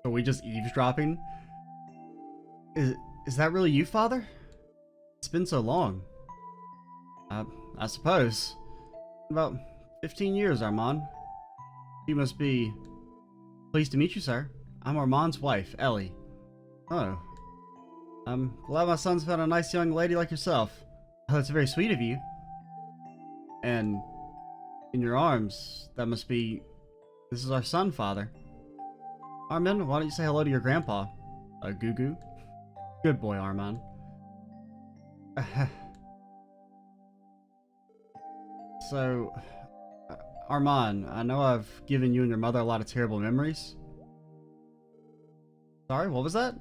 Speaker 1: Are we just eavesdropping? Is that really you, Father? It's been so long. I suppose. About 15 years, Armand. You must be... Pleased to meet you, sir. I'm Armand's wife, Ellie. Oh. I'm glad my son's found a nice young lady like yourself. Oh, that's very sweet of you. And in your arms, that must be... This is our son, Father. Armand, why don't you say hello to your grandpa? Goo-goo? Good boy, Armand. So, Armand, I know I've given you and your mother a lot of terrible memories. Sorry, what was that?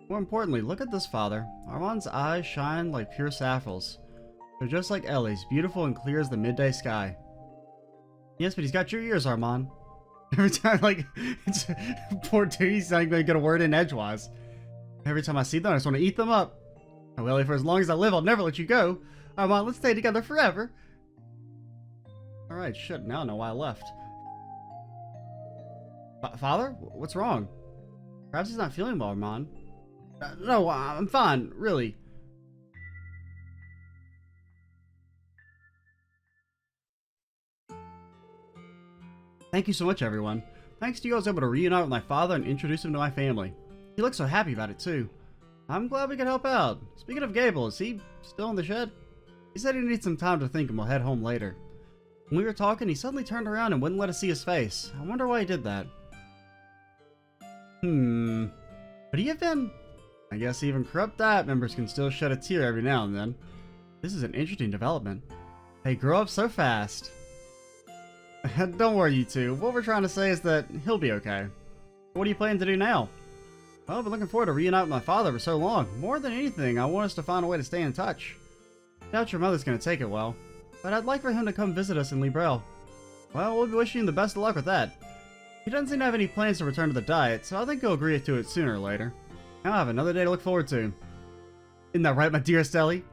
Speaker 1: More importantly, look at this, Father. Armand's eyes shine like pure sapphires. They're just like Ellie's, beautiful and clear as the midday sky. Yes, but he's got your ears, Armand. Every time, like, it's, poor dude, he's not even gonna get a word in edgewise. Every time I see them, I just want to eat them up. Oh, Ellie, for as long as I live, I'll never let you go. Armand, let's stay together forever. Alright, shit, now I know why I left. Father? What's wrong? Perhaps he's not feeling well, Armand. No, I'm fine, really. Thank you so much, everyone. Thanks to you, I was able to reunite with my father and introduce him to my family. He looks so happy about it, too. I'm glad we could help out. Speaking of Gable, is he still in the shed? He said he needs some time to think and we'll head home later. When we were talking, he suddenly turned around and wouldn't let us see his face. I wonder why he did that. Could he have been? I guess even corrupt diet members can still shed a tear every now and then. This is an interesting development. They grow up so fast. Don't worry, you two. What we're trying to say is that he'll be okay. What are you planning to do now? Well, I've been looking forward to reunite with my father for so long. More than anything, I want us to find a way to stay in touch. I doubt your mother's going to take it well, but I'd like for him to come visit us in Librel. Well, we'll be wishing you the best of luck with that. He doesn't seem to have any plans to return to the diet, so I think he'll agree to it sooner or later. Now I have another day to look forward to. Isn't that right, my dearest Ellie?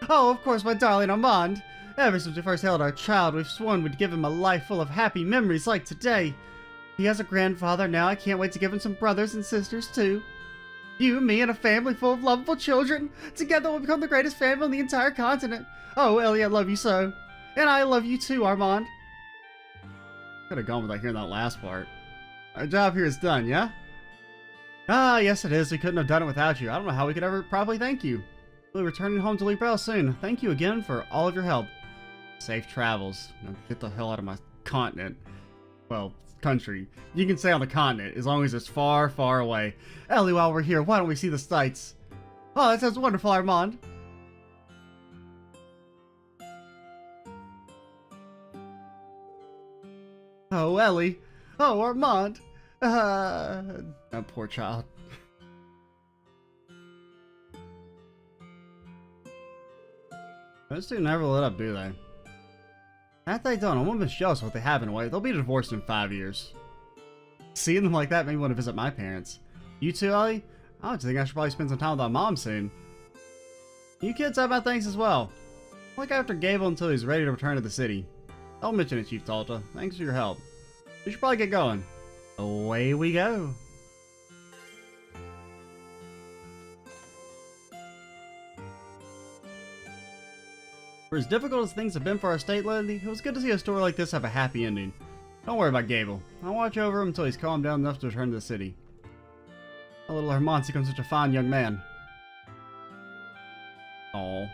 Speaker 1: Oh, of course, my darling Armand. Ever since we first held our child, we've sworn we'd give him a life full of happy memories like today. He has a grandfather now. I can't wait to give him some brothers and sisters, too. You, me, and a family full of lovable children. Together we'll become the greatest family on the entire continent. Oh, Ellie, I love you so. And I love you too, Armand. Could have gone without hearing that last part. Our job here is done, yeah? Ah, yes it is. We couldn't have done it without you. I don't know how we could ever properly thank you. We'll be returning home to Librel soon. Thank you again for all of your help. Safe travels. Now get the hell out of my continent. Well, country. You can stay on the continent as long as it's far, far away. Ellie, while we're here, why don't we see the sights? Oh, that sounds wonderful, Armand. Oh, Ellie. Oh, Armand. That poor child. Those two never let up, do they? After they don't, I'm almost jealous of what they have in a way. They'll be divorced in 5 years. Seeing them like that made me want to visit my parents. You too, Ellie? I don't think I should probably spend some time with my mom soon. You kids have my thanks as well. Look after Gable until he's ready to return to the city. Don't mention it, Chief Talta. Thanks for your help. We should probably get going. Away we go. For as difficult as things have been for our state lately, it was good to see a story like this have a happy ending. Don't worry about Gable. I'll watch over him until he's calmed down enough to return to the city. A little Armand's become such a fine young man. Aww.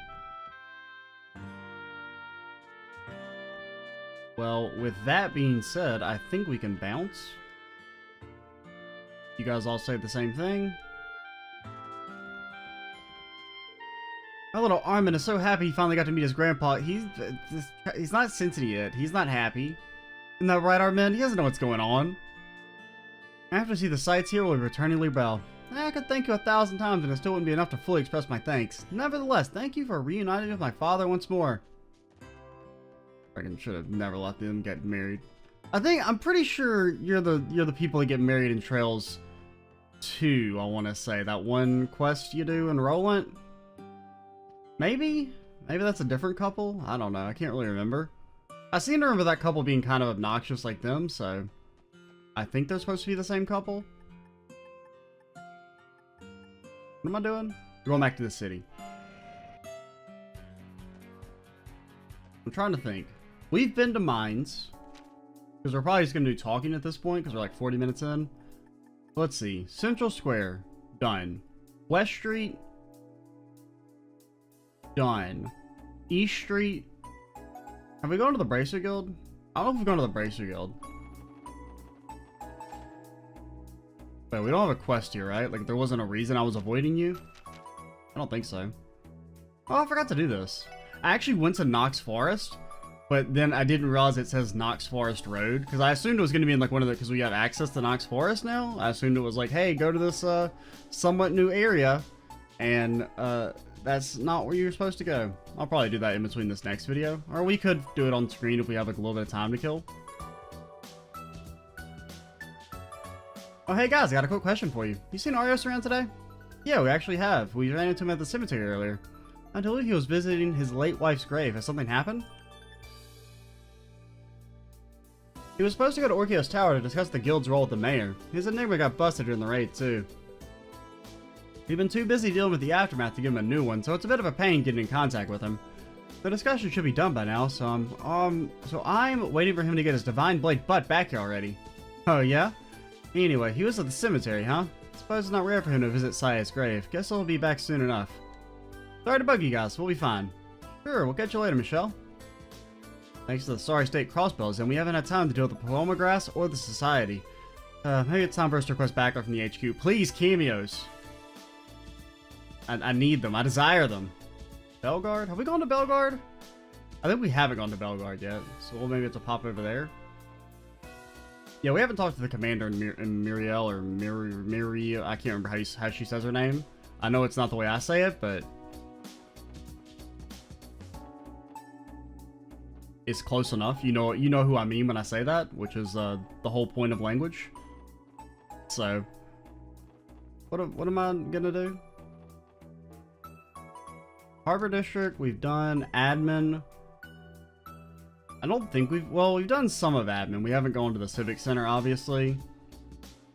Speaker 1: Well, with that being said, I think we can bounce. You guys all say the same thing. My little Armand is so happy he finally got to meet his grandpa. He's not sensitive yet. He's not happy. Isn't that right, Armand? He doesn't know what's going on. After we see the sights here, we'll be returning to Librel. I could thank you 1,000 times and it still wouldn't be enough to fully express my thanks. Nevertheless, thank you for reuniting with my father once more. I should have never let them get married. I'm pretty sure you're the people that get married in Trails 2, I want to say. That one quest you do in Roland? Maybe that's a different couple? I don't know. I can't really remember. I seem to remember that couple being kind of obnoxious like them, so I think they're supposed to be the same couple. What am I doing? We're going back to the city. I'm trying to think. We've been to Mines. Because we're probably just going to do talking at this point, because we're like 40 minutes in. Let's see. Central Square. Done. West Street. Done. East Street. Have we gone to the Bracer Guild? I don't know if we've gone to the Bracer Guild. Wait, we don't have a quest here, right? Like, there wasn't a reason I was avoiding you? I don't think so. Oh, I forgot to do this. I actually went to Knox Forest, but then I didn't realize it says Knox Forest Road, because I assumed it was going to be in, like, one of the... Because we have access to Knox Forest now. I assumed it was like, hey, go to this, somewhat new area, and, that's not where you're supposed to go. I'll probably do that in between this next video. Or we could do it on screen if we have like a little bit of time to kill. Oh hey guys, I got a quick question for you. You seen Arios around today? Yeah, we actually have. We ran into him at the cemetery earlier. I believe he was visiting his late wife's grave. Has something happened? He was supposed to go to Orkios Tower to discuss the guild's role with the mayor. His enigma got busted during the raid too. We've been too busy dealing with the aftermath to give him a new one, so it's a bit of a pain getting in contact with him. The discussion should be done by now, so I'm waiting for him to get his Divine Blade butt back here already. Oh yeah? Anyway, he was at the cemetery, huh? Suppose it's not rare for him to visit Saya's grave. Guess he'll be back soon enough. Sorry to bug you guys, we'll be fine. Sure, we'll catch you later, Michelle. Thanks to the Sorry State crossbows, and we haven't had time to deal with the Paloma Grass or the Society. Maybe it's time for us to request backup from the HQ. Please, cameos! I need them. I desire them. Belgard? Have we gone to Belgard? I think we haven't gone to Belgard yet, so we'll maybe have to pop over there. Yeah, we haven't talked to the commander in Muriel or Miri. I can't remember how she says her name. I know it's not the way I say it, but it's close enough. You know who I mean when I say that, which is the whole point of language. So, what am I gonna do? Harbor District, we've done admin. I don't think we've done some of admin. We haven't gone to the Civic Center, obviously.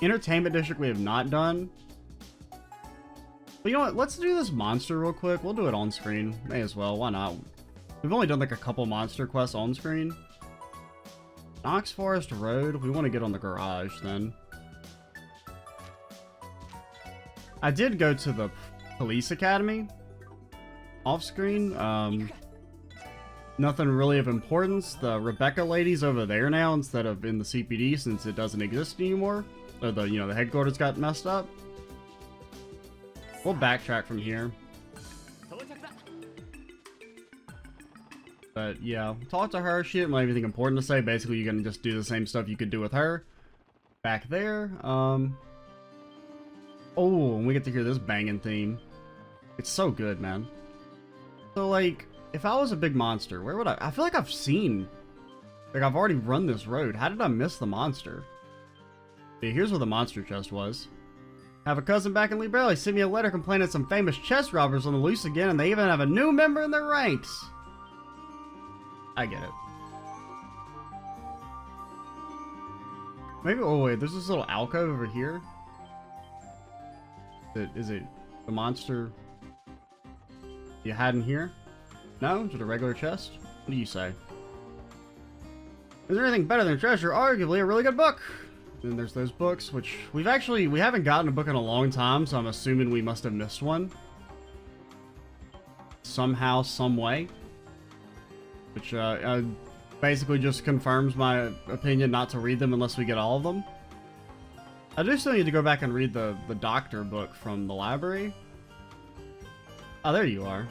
Speaker 1: Entertainment District we have not done. But you know what? Let's do this monster real quick. We'll do it on screen. May as well. Why not? We've only done like a couple monster quests on screen. Knox Forest Road. We want to get on the garage then. I did go to the police academy off screen. Nothing really of importance. The Rebecca lady's over there now instead of in the CPD since it doesn't exist anymore. Or the headquarters got messed up. We'll backtrack from here. But yeah, talk to her. She didn't have anything important to say. Basically, you're gonna just do the same stuff you could do with her. Back there. Oh, and we get to hear this banging theme. It's so good, man. So like, if I was a big monster, where would I feel like I've already run this road. How did I miss the monster? Okay, here's where the monster chest was. Have a cousin back in Librelli sent me a letter complaining some famous chest robbers on the loose again, and they even have a new member in their ranks. I get it. Maybe, oh wait, there's this little alcove over here. Is it the monster you had in here? No? Just a regular chest? What do you say? Is there anything better than Treasure? Arguably a really good book. Then there's those books, which we haven't gotten a book in a long time, so I'm assuming we must have missed one. Somehow, some way. Which basically just confirms my opinion not to read them unless we get all of them. I do still need to go back and read the doctor book from the library. Oh, there you are.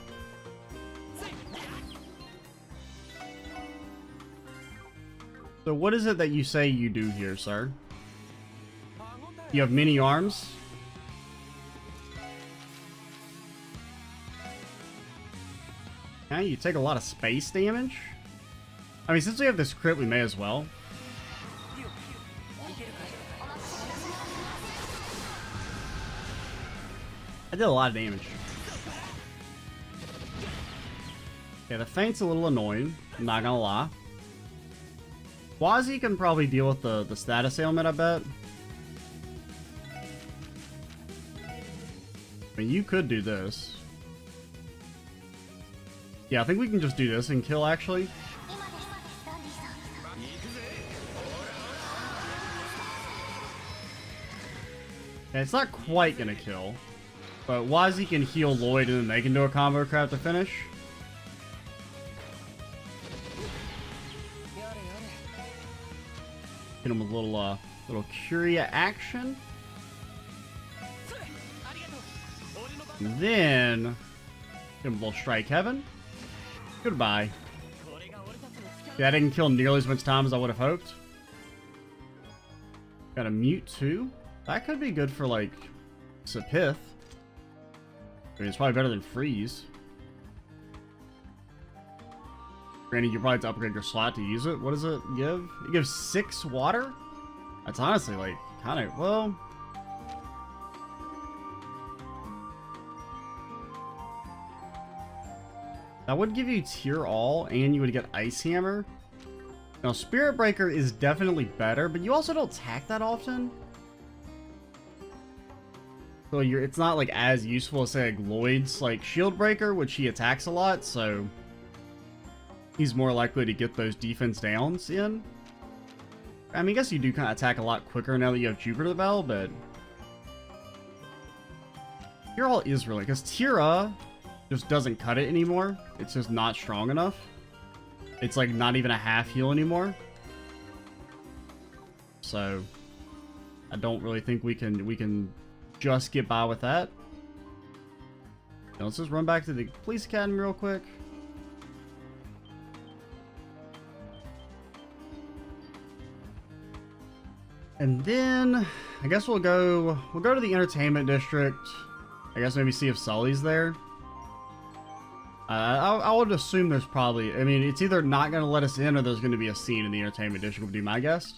Speaker 1: So what is it that you say you do here, sir? You have many arms? Yeah, you take a lot of space damage? I mean, since we have this crit, we may as well. I did a lot of damage. Yeah, the feint's a little annoying, I'm not gonna lie. Quasi can probably deal with the status ailment, I bet. I mean, you could do this. Yeah, I think we can just do this and kill, actually. Yeah, it's not quite gonna kill. But Wazi can heal Lloyd and then they can do a combo crap to finish. Hit him with a little Curia action. And then hit him with a little Strike Heaven. Goodbye. Yeah, I didn't kill nearly as much time as I would have hoped. Got a Mute too. That could be good for like Sepith. I mean, it's probably better than Freeze. Granted, you probably have to upgrade your slot to use it. What does it give? It gives 6 water? That's honestly, like, kind of, well... That would give you Tier All, and you would get Ice Hammer. Now, Spirit Breaker is definitely better, but you also don't attack that often. So it's not like as useful as say like Lloyd's like Shield Breaker, which he attacks a lot, so he's more likely to get those defense downs in. I mean, I guess you do kind of attack a lot quicker now that you have Jupiter Bell, but Tier All is really, because Tira just doesn't cut it anymore. It's just not strong enough. It's like not even a half heal anymore. So I don't really think we can just get by with that. Now, let's just run back to the police academy real quick. And then I guess we'll go to the entertainment district. I guess maybe see if Sully's there. I would assume there's probably, I mean, it's either not going to let us in or there's going to be a scene in the entertainment district, would be my guess.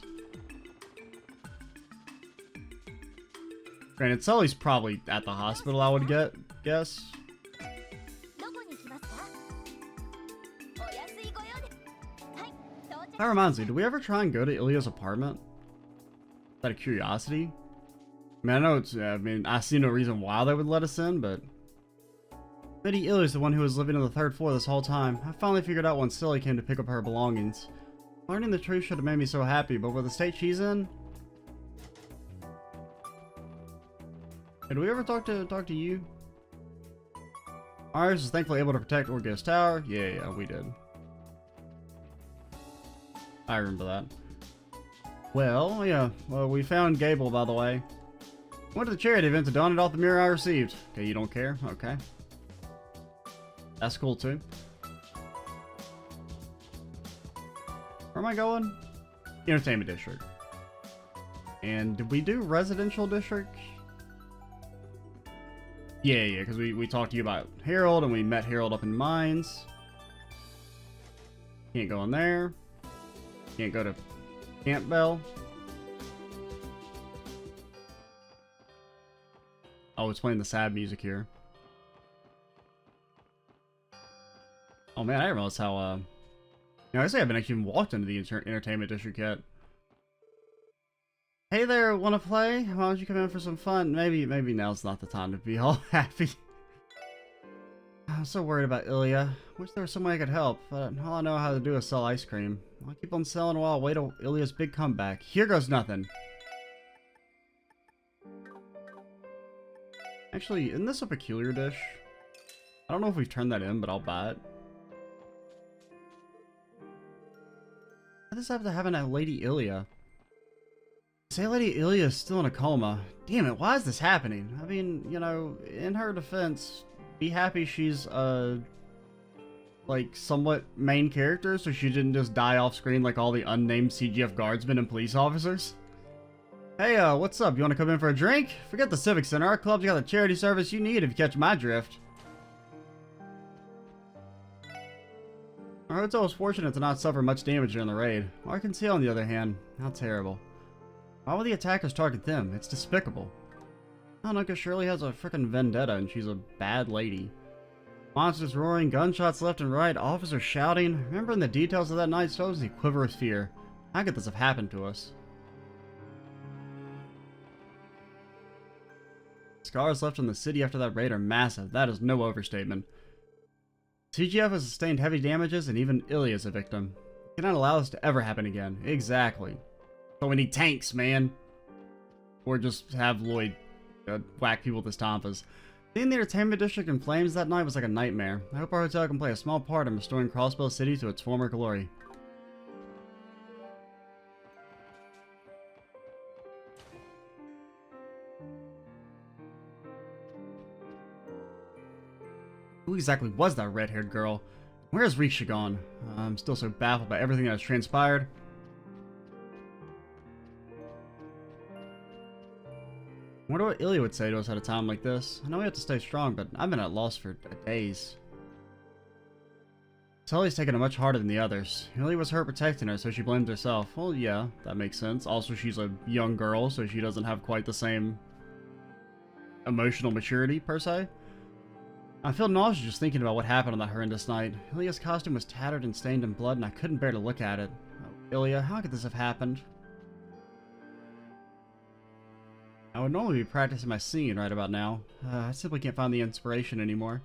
Speaker 1: Granted, Sully's probably at the hospital, I would guess. That reminds me, did we ever try and go to Ilya's apartment? Out of curiosity? I mean, I know it's, I mean, I see no reason why they would let us in, but... Lady Ilya's the one who was living on the 3rd floor this whole time. I finally figured out when Silly came to pick up her belongings. Learning the truth should have made me so happy, but with the state she's in... Did we ever talk to you? Ours is thankfully able to protect Orgos Tower. Yeah, we did. I remember that. Well, yeah. Well, we found Gable, by the way. Went to the charity event to don it off the mirror I received. Okay, you don't care? Okay. That's cool, too. Where am I going? Entertainment district. And did we do residential district? Yeah, because we talked to you about Harold, and we met Harold up in Mines. Can't go in there. Can't go to Campbell. Oh, it's playing the sad music here. Oh man, I didn't realize how, you know, I say I haven't actually even walked into the entertainment district yet. Hey there, wanna play? Why don't you come in for some fun? Maybe now's not the time to be all happy. I'm so worried about Ilya. Wish there was some way I could help, but all I know how to do is sell ice cream. I'll keep on selling while I wait till Ilya's big comeback. Here goes nothing. Actually, isn't this a peculiar dish? I don't know if we've turned that in, but I'll buy it. Why does this have to have a Lady Ilya? Say Lady Ilya is still in a coma. Damn it, why is this happening? I mean, you know, in her defense, be happy she's, like, somewhat main character, so she didn't just die off screen like all the unnamed CGF guardsmen and police officers. Hey, what's up? You want to come in for a drink? Forget the Civic Center. Our club's got the charity service you need if you catch my drift. Our hotel was fortunate to not suffer much damage during the raid. Ark Hill, on the other hand, how terrible. Why would the attackers target them? It's despicable. I don't know, because Shirley has a frickin' vendetta and she's a bad lady. Monsters roaring, gunshots left and right, officers shouting. Remembering the details of that night shows me quiver with fear. How could this have happened to us? Scars left in the city after that raid are massive. That is no overstatement. CGF has sustained heavy damages and even Ilya is a victim. We cannot allow this to ever happen again. Exactly. So we need tanks, man. Or just have Lloyd whack people with his Tompas. Seeing the entertainment district in flames that night was like a nightmare. I hope our hotel can play a small part in restoring Crossbow City to its former glory. Who exactly was that red-haired girl? Where is Risha gone? I'm still so baffled by everything that has transpired. I wonder what Ilya would say to us at a time like this. I know we have to stay strong, but I've been at loss for days. Sully's taken it much harder than the others. Ilya was hurt protecting her, so she blamed herself. Well, yeah, that makes sense. Also, she's a young girl, so she doesn't have quite the same emotional maturity, per se. I feel nauseous just thinking about what happened on that horrendous night. Ilya's costume was tattered and stained in blood, and I couldn't bear to look at it. Oh, Ilya, how could this have happened? I would normally be practicing my singing right about now. I simply can't find the inspiration anymore.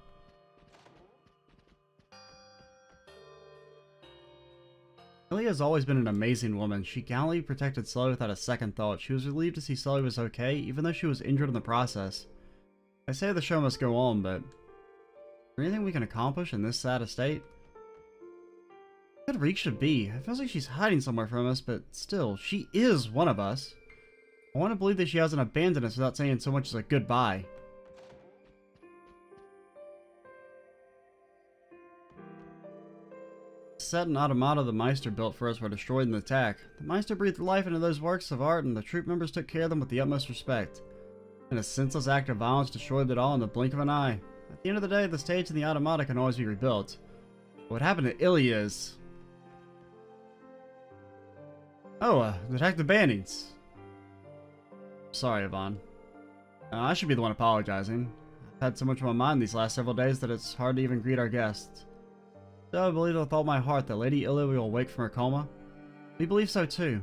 Speaker 1: Ilya has always been an amazing woman. She gallantly protected Sully without a second thought. She was relieved to see Sully was okay, even though she was injured in the process. I say the show must go on, but... is there anything we can accomplish in this sad estate? What could Risha be? It feels like she's hiding somewhere from us, but still, she is one of us. I want to believe that she hasn't abandoned us without saying so much as a goodbye. set and automata the Meister built for us were destroyed in the attack. The Meister breathed life into those works of art, and the troop members took care of them with the utmost respect. And a senseless act of violence destroyed it all in the blink of an eye. At the end of the day, the stage and the automata can always be rebuilt. What happened to Ilias? Oh, Detective Bannings. Sorry, Yvonne. I should be the one apologizing. I've had so much on my mind these last several days that it's hard to even greet our guests. So I believe with all my heart that Lady Ilia will wake from her coma. We believe so too.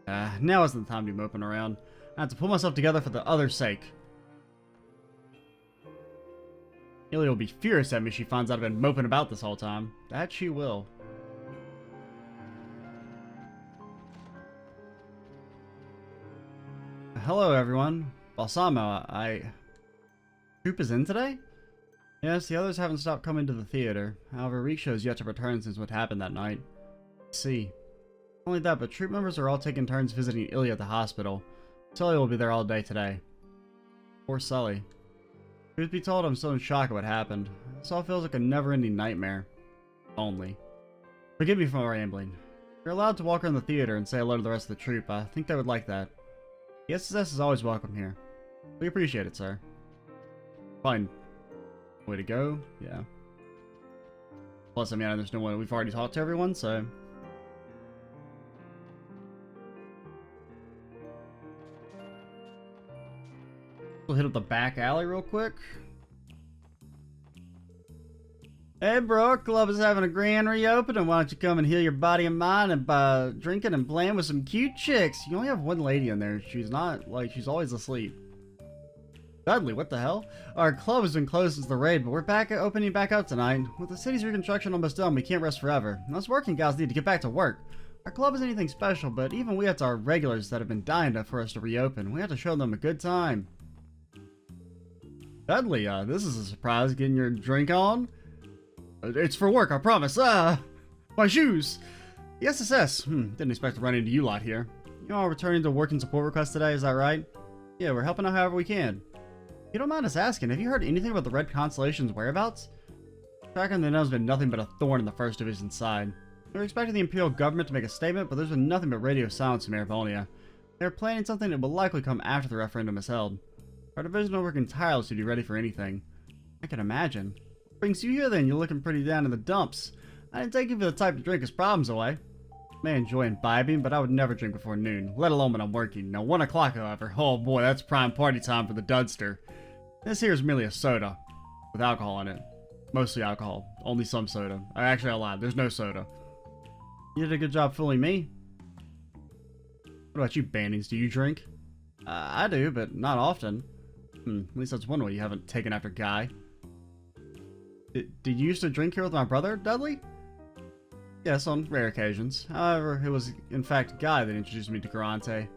Speaker 1: Now isn't the time to be moping around. I have to pull myself together for the other's sake. Ilia will be furious at me if she finds out I've been moping about this whole time. That she will. Hello everyone. Balsamo, Troop is in today? Yes, the others haven't stopped coming to the theater. However, Riksha is yet to return since what happened that night. I see. Not only that, but troop members are all taking turns visiting Ilia at the hospital. Sully will be there all day today. Poor Sully. Truth be told, I'm still in shock at what happened. This all feels like a never-ending nightmare. Only. Forgive me for rambling. You're allowed to walk around the theater and say hello to the rest of the troop. I think they would like that. The SSS is always welcome here. We appreciate it, sir. Fine. Way to go. Yeah. Plus, I mean, there's no one. We've already talked to everyone, so. We'll hit up the back alley real quick. Hey, bro, our club is having a grand reopening. Why don't you come and heal your body and mind by drinking and playing with some cute chicks? You only have one lady in there. She's not, like, she's always asleep. Dudley, what the hell? Our club has been closed since the raid, but we're back opening back up tonight. With the city's reconstruction almost done, we can't rest forever. And us working guys need to get back to work. Our club isn't anything special, but even we have our regulars that have been dying for us to reopen. We have to show them a good time. Dudley, this is a surprise, getting your drink on. It's for work, I promise. My shoes. The SSS. Didn't expect to run into you lot here. You all returning to work and support requests today, is that right? Yeah, we're helping out however we can. If you don't mind us asking, have you heard anything about the Red Constellation's whereabouts? Tracking the has been nothing but a thorn in the 1st Division's side. We were expecting the Imperial government to make a statement, but there's been nothing but radio silence in Marivonia. They're planning something that will likely come after the referendum is held. Our division will work tirelessly to be ready for anything. I can imagine. What brings you here then? You're looking pretty down in the dumps. I didn't take you for the type to drink his problems away. May enjoy imbibing, but I would never drink before noon, let alone when I'm working. Now 1 o'clock, however, oh boy, that's prime party time for the Dudster. This here is merely a soda, with alcohol in it. Mostly alcohol, only some soda. Actually, I lied, there's no soda. You did a good job fooling me. What about you, Bannings? Do you drink? I do, but not often. At least that's one way you haven't taken after Guy. Did you used to drink here with my brother, Dudley? Yes, on rare occasions. However, it was in fact Guy that introduced me to Garante.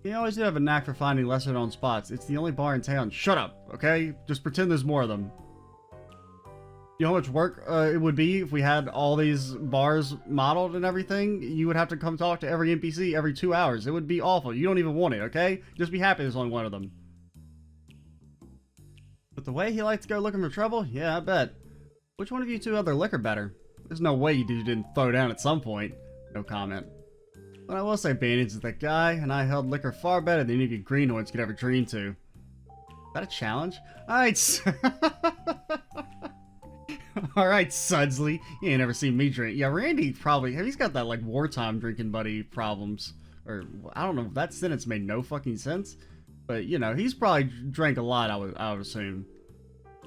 Speaker 1: He always did have a knack for finding lesser known spots. It's the only bar in town. Shut up, okay? Just pretend there's more of them. You know how much work it would be if we had all these bars modeled and everything? You would have to come talk to every NPC every 2 hours. It would be awful. You don't even want it, okay? Just be happy there's only one of them. But the way he likes to go looking for trouble? Yeah, I bet. Which one of you two had their liquor better? There's no way you didn't throw down at some point. No comment. But I will say, Bannings, is that Guy and I held liquor far better than any of you greenhorns could ever dream to. Is that a challenge? Alright, alright, Sudsley. You ain't never seen me drink. Yeah, Randy probably, he's got that, like, wartime drinking buddy problems. Or, I don't know, that sentence made no fucking sense. But, you know, he's probably drank a lot, I would assume.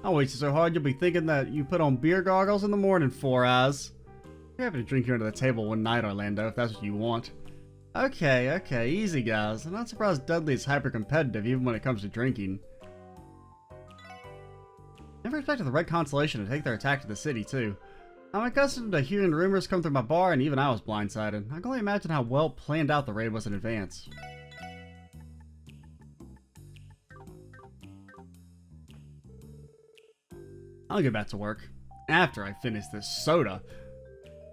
Speaker 1: I'll wait so hard you'll be thinking that you put on beer goggles in the morning, Four Eyes. You're happy to drink here under the table one night, Orlando, if that's what you want. Okay, easy guys. I'm not surprised Dudley is hyper-competitive even when it comes to drinking. Never expected the Red Constellation to take their attack to the city, too. I'm accustomed to hearing rumors come through my bar, and even I was blindsided. I can only imagine how well planned out the raid was in advance. I'll get back to work after I finish this soda.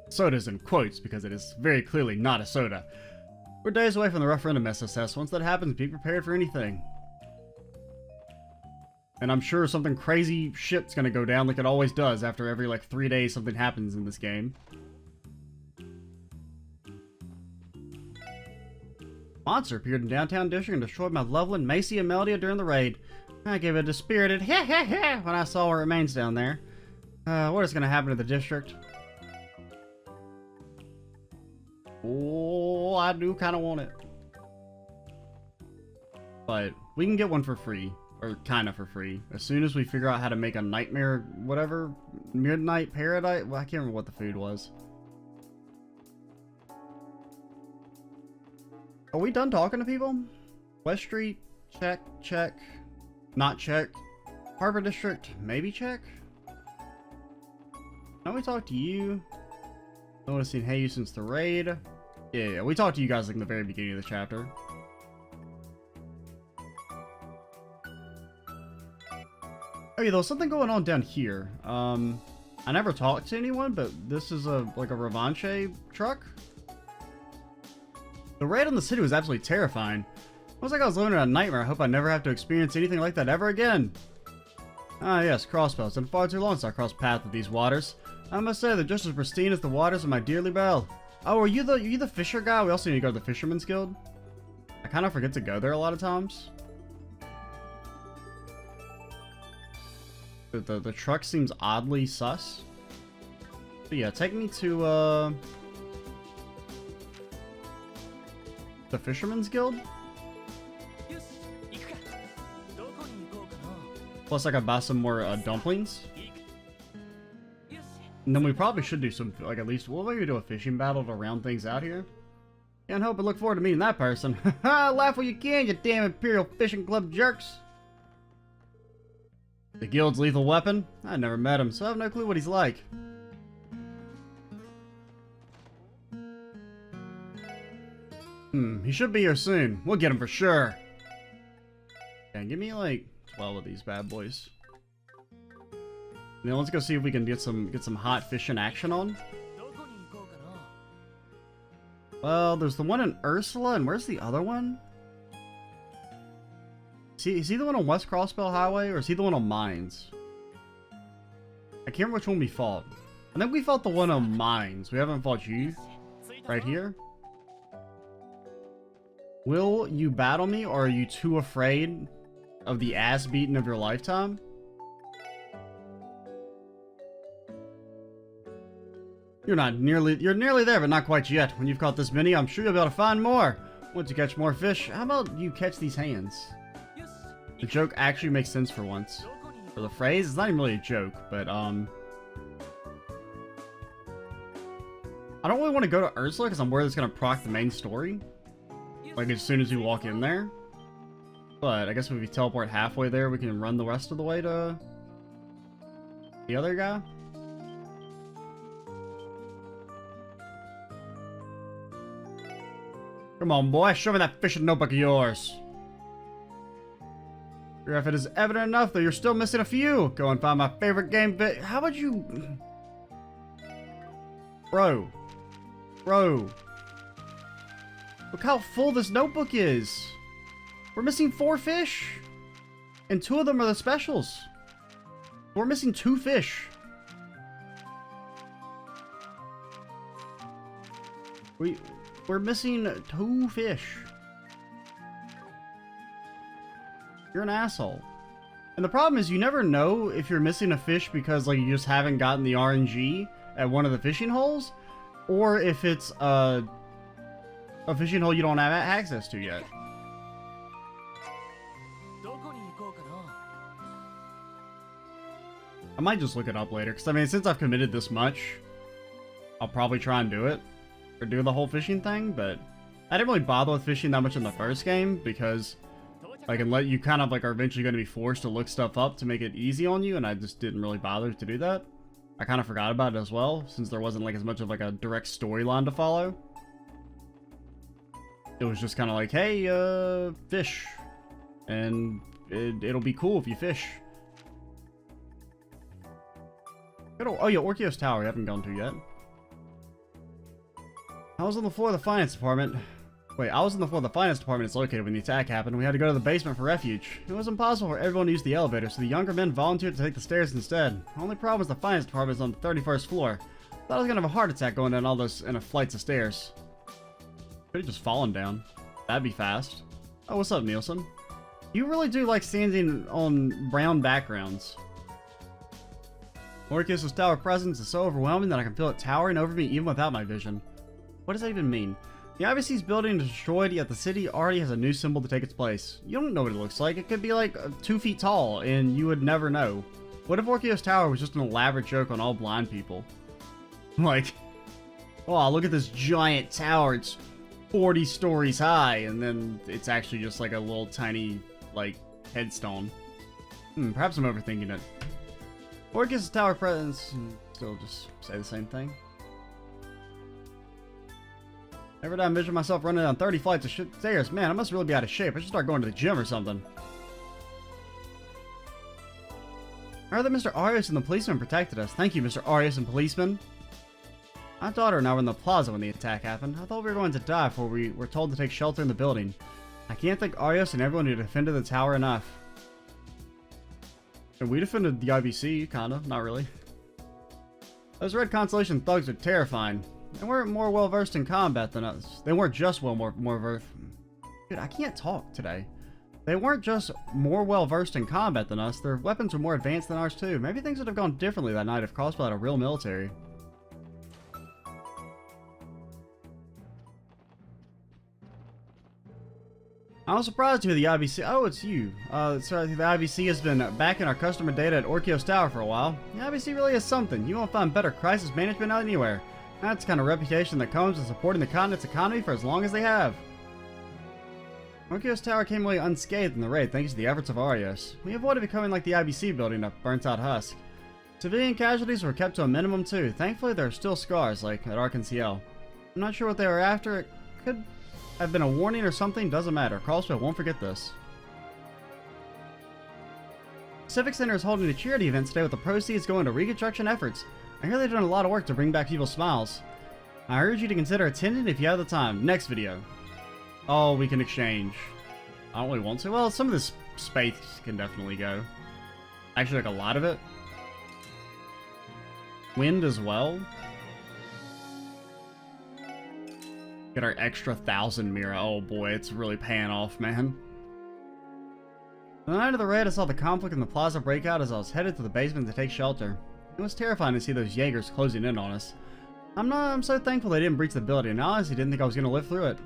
Speaker 1: Soda's in quotes because it is very clearly not a soda. We're days away from the referendum SSS. Once that happens, be prepared for anything. And I'm sure something crazy shit's gonna go down like it always does after every, like, 3 days something happens in this game. Monster appeared in downtown district and destroyed my Loveland, Macy, and Melodia during the raid. I gave it a dispirited heh heh heh when I saw her remains down there. What is going to happen to the district? Oh, I do kind of want it. But we can get one for free. Or kind of for free. As soon as we figure out how to make a nightmare, whatever, midnight paradise. Well, I can't remember what the food was. Are we done talking to people? West Street, check, check. Not check. Harbor District, maybe check. Now we talked to you. I would have seen Hey You since the raid. Yeah, we talked to you guys like in the very beginning of the chapter. Okay, there was something going on down here. I never talked to anyone, but this is like a Revanche truck. The raid on the city was absolutely terrifying. It was like I was living in a nightmare. I hope I never have to experience anything like that ever again. Ah yes, crossbows. It's been far too long since I crossed paths with these waters. I must say they're just as pristine as the waters of my dearly Belle. Oh, are you the fisher guy? We also need to go to the Fisherman's Guild. I kind of forget to go there a lot of times. The truck seems oddly sus. But yeah, take me to the Fisherman's Guild. Plus I could buy some more dumplings. And then we probably should do some, like at least, we'll maybe do a fishing battle to round things out here. Can't help but look forward to meeting that person. Haha, laugh while you can, you damn Imperial Fishing Club jerks. The guild's lethal weapon? I never met him, so I have no clue what he's like. He should be here soon. We'll get him for sure. Yeah, give me like 12 of these bad boys. Now let's go see if we can get some hot fishing action on. Well, there's the one in Ursula, and where's the other one? Is he the one on West Crossbell Highway, or is he the one on Mines? I can't remember which one we fought. I think we fought the one on Mines. We haven't fought you. Right here. Will you battle me, or are you too afraid of the ass beating of your lifetime? You're nearly there, but not quite yet. When you've caught this many, I'm sure you'll be able to find more. Once you catch more fish, how about you catch these hands? The joke actually makes sense for once. For the phrase, it's not even really a joke, but I don't really want to go to Ursula because I'm worried it's gonna proc the main story. Like as soon as we walk in there. But I guess if we teleport halfway there, we can run the rest of the way to the other guy. Come on, boy, show me that fishing notebook of yours. If it is evident enough that you're still missing a few, go and find my favorite game bit. How about you... Bro. Look how full this notebook is. We're missing 4 fish. And 2 of them are the specials. We're missing 2 fish. We're missing 2 fish. You're an asshole. And the problem is you never know if you're missing a fish because like you just haven't gotten the RNG at one of the fishing holes, or if it's a fishing hole you don't have access to yet. I might just look it up later, because I mean, since I've committed this much, I'll probably try and do it. Or do the whole fishing thing, but I didn't really bother with fishing that much in the first game, because like, unless you kind of like are eventually going to be forced to look stuff up to make it easy on you, and I just didn't really bother to do that. I kind of forgot about it as well, since there wasn't like as much of like a direct storyline to follow. It was just kind of like, hey, fish. And it'll be cool if you fish. Oh yeah, Orkios Tower, we haven't gone to yet. I was on the floor of the finance department. Wait, I was on the floor of the finance department it's located when the attack happened. We had to go to the basement for refuge. It was impossible for everyone to use the elevator, so the younger men volunteered to take the stairs instead. The only problem is the finance department is on the 31st floor. I thought I was gonna have a heart attack going down all those flights of stairs. Could have just fallen down. That'd be fast. Oh, what's up, Nielsen? You really do like standing on brown backgrounds. Orcus' tower presence is so overwhelming that I can feel it towering over me even without my vision. What does that even mean? The IBC's building is destroyed, yet the city already has a new symbol to take its place. You don't know what it looks like. It could be like 2 feet tall, and you would never know. What if Orcus' tower was just an elaborate joke on all blind people? Like, oh, look at this giant tower. It's 40 stories high, and then it's actually just like a little tiny, like, headstone. Perhaps I'm overthinking it. Orcus' tower presence, still just say the same thing. Every time I measure myself running down 30 flights of stairs, man, I must really be out of shape. I should start going to the gym or something. I heard that Mr. Arias and the policeman protected us. Thank you, Mr. Arias and policeman. My daughter and I were in the plaza when the attack happened. I thought we were going to die before we were told to take shelter in the building. I can't thank Arias and everyone who defended the tower enough. And we defended the IBC, kinda, not really. Those Red Constellation thugs are terrifying. They weren't more well-versed in combat than us. They weren't just more versed. Dude, I can't talk today. They weren't just more well-versed in combat than us. Their weapons were more advanced than ours too. Maybe things would have gone differently that night if Crossbow had a real military. I was surprised to hear the IBC. Oh, it's you. Sorry, the IBC has been backing our customer data at Orcus Tower for a while. The IBC really is something. You won't find better crisis management anywhere. That's the kind of reputation that comes with supporting the continent's economy for as long as they have. Orcus Tower came away unscathed in the raid thanks to the efforts of Arias. We avoided becoming like the IBC building, a burnt-out husk. Civilian casualties were kept to a minimum too. Thankfully, there are still scars, like at Arkansas. I'm not sure what they were after. It could have been a warning or something, doesn't matter. Carlsbad won't forget this. Civic Center is holding a charity event today with the proceeds going to reconstruction efforts. I hear they're doing a lot of work to bring back people's smiles. I urge you to consider attending if you have the time. Next video. Oh, we can exchange. I don't really want to. Well, some of this space can definitely go. Actually, like a lot of it. Wind as well. Get our extra 1,000 Mira. Oh boy, it's really paying off, man. The night of the raid, I saw the conflict in the plaza break out as I was headed to the basement to take shelter. It was terrifying to see those Jaegers closing in on us. I'm so thankful they didn't breach the building, and I honestly didn't think I was going to live through it.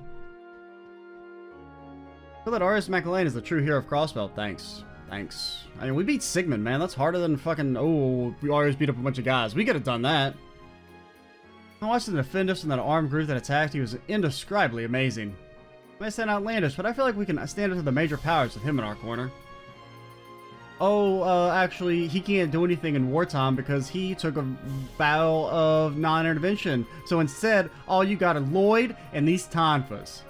Speaker 1: I feel that Arias McElwain is the true hero of Crossbelt. Thanks. Thanks. I mean, we beat Sigmund, man. That's harder than fucking, oh, we always beat up a bunch of guys. We could have done that. I watched the defend us from that armed group that attacked. He was indescribably amazing. It may sound outlandish, but I feel like we can stand up to the major powers with him in our corner. Oh, actually, he can't do anything in wartime because he took a vow of non-intervention. So instead, all you got are Lloyd and these Tonfas.